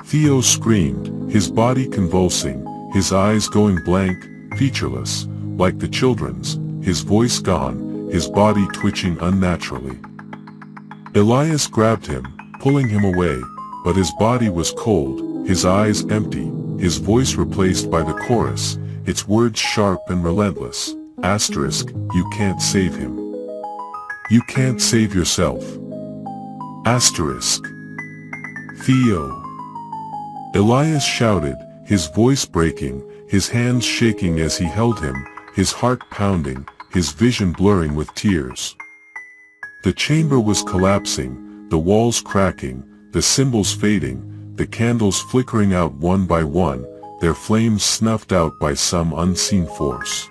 Theo screamed, his body convulsing, his eyes going blank, featureless, like the children's, his voice gone, his body twitching unnaturally. Elias grabbed him, pulling him away, but his body was cold, his eyes empty, his voice replaced by the chorus, its words sharp and relentless. Asterisk, you can't save him. You can't save yourself. Asterisk. Theo. Elias shouted, his voice breaking, his hands shaking as he held him, his heart pounding, his vision blurring with tears. The chamber was collapsing, the walls cracking, the symbols fading, the candles flickering out one by one, their flames snuffed out by some unseen force.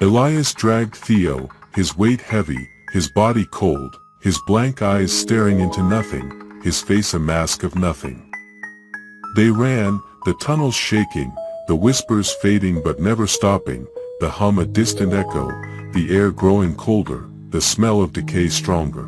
Elias dragged Theo, his weight heavy, his body cold, his blank eyes staring into nothing, his face a mask of nothing. They ran, the tunnels shaking, the whispers fading but never stopping, the hum a distant echo, the air growing colder, the smell of decay stronger.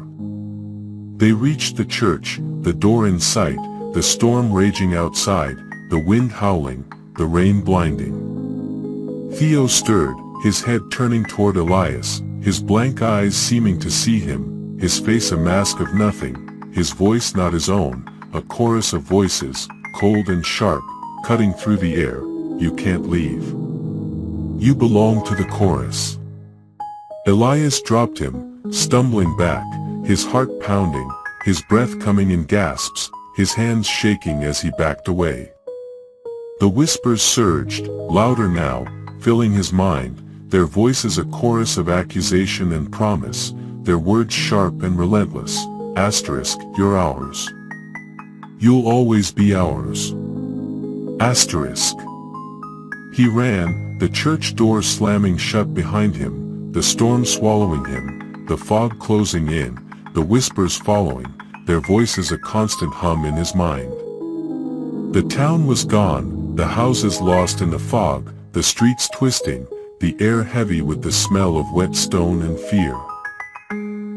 They reached the church, the door in sight, the storm raging outside, the wind howling, the rain blinding. Theo stirred, his head turning toward Elias, his blank eyes seeming to see him, his face a mask of nothing, his voice not his own, a chorus of voices, cold and sharp, cutting through the air. You can't leave. You belong to the chorus. Elias dropped him, stumbling back, his heart pounding, his breath coming in gasps, his hands shaking as he backed away. The whispers surged, louder now, filling his mind, their voices a chorus of accusation and promise, their words sharp and relentless. Asterisk, you're ours. You'll always be ours. Asterisk. He ran, the church door slamming shut behind him, the storm swallowing him, the fog closing in, the whispers following, their voices a constant hum in his mind. The town was gone, the houses lost in the fog, the streets twisting, the air heavy with the smell of wet stone and fear.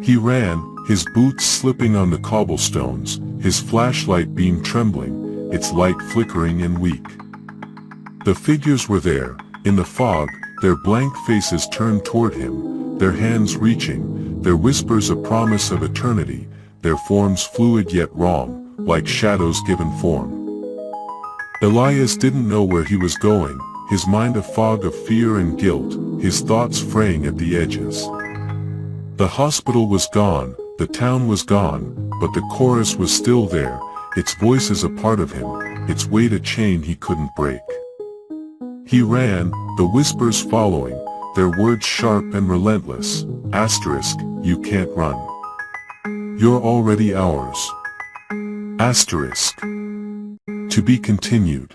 He ran, his boots slipping on the cobblestones, his flashlight beam trembling, its light flickering and weak. The figures were there, in the fog, their blank faces turned toward him, their hands reaching, their whispers a promise of eternity, their forms fluid yet wrong, like shadows given form. Elias didn't know where he was going, his mind a fog of fear and guilt, his thoughts fraying at the edges. The hospital was gone, the town was gone, but the chorus was still there, its voice as a part of him, its weight a chain he couldn't break. He ran, the whispers following, their words sharp and relentless. Asterisk, you can't run. You're already ours. Asterisk. To be continued.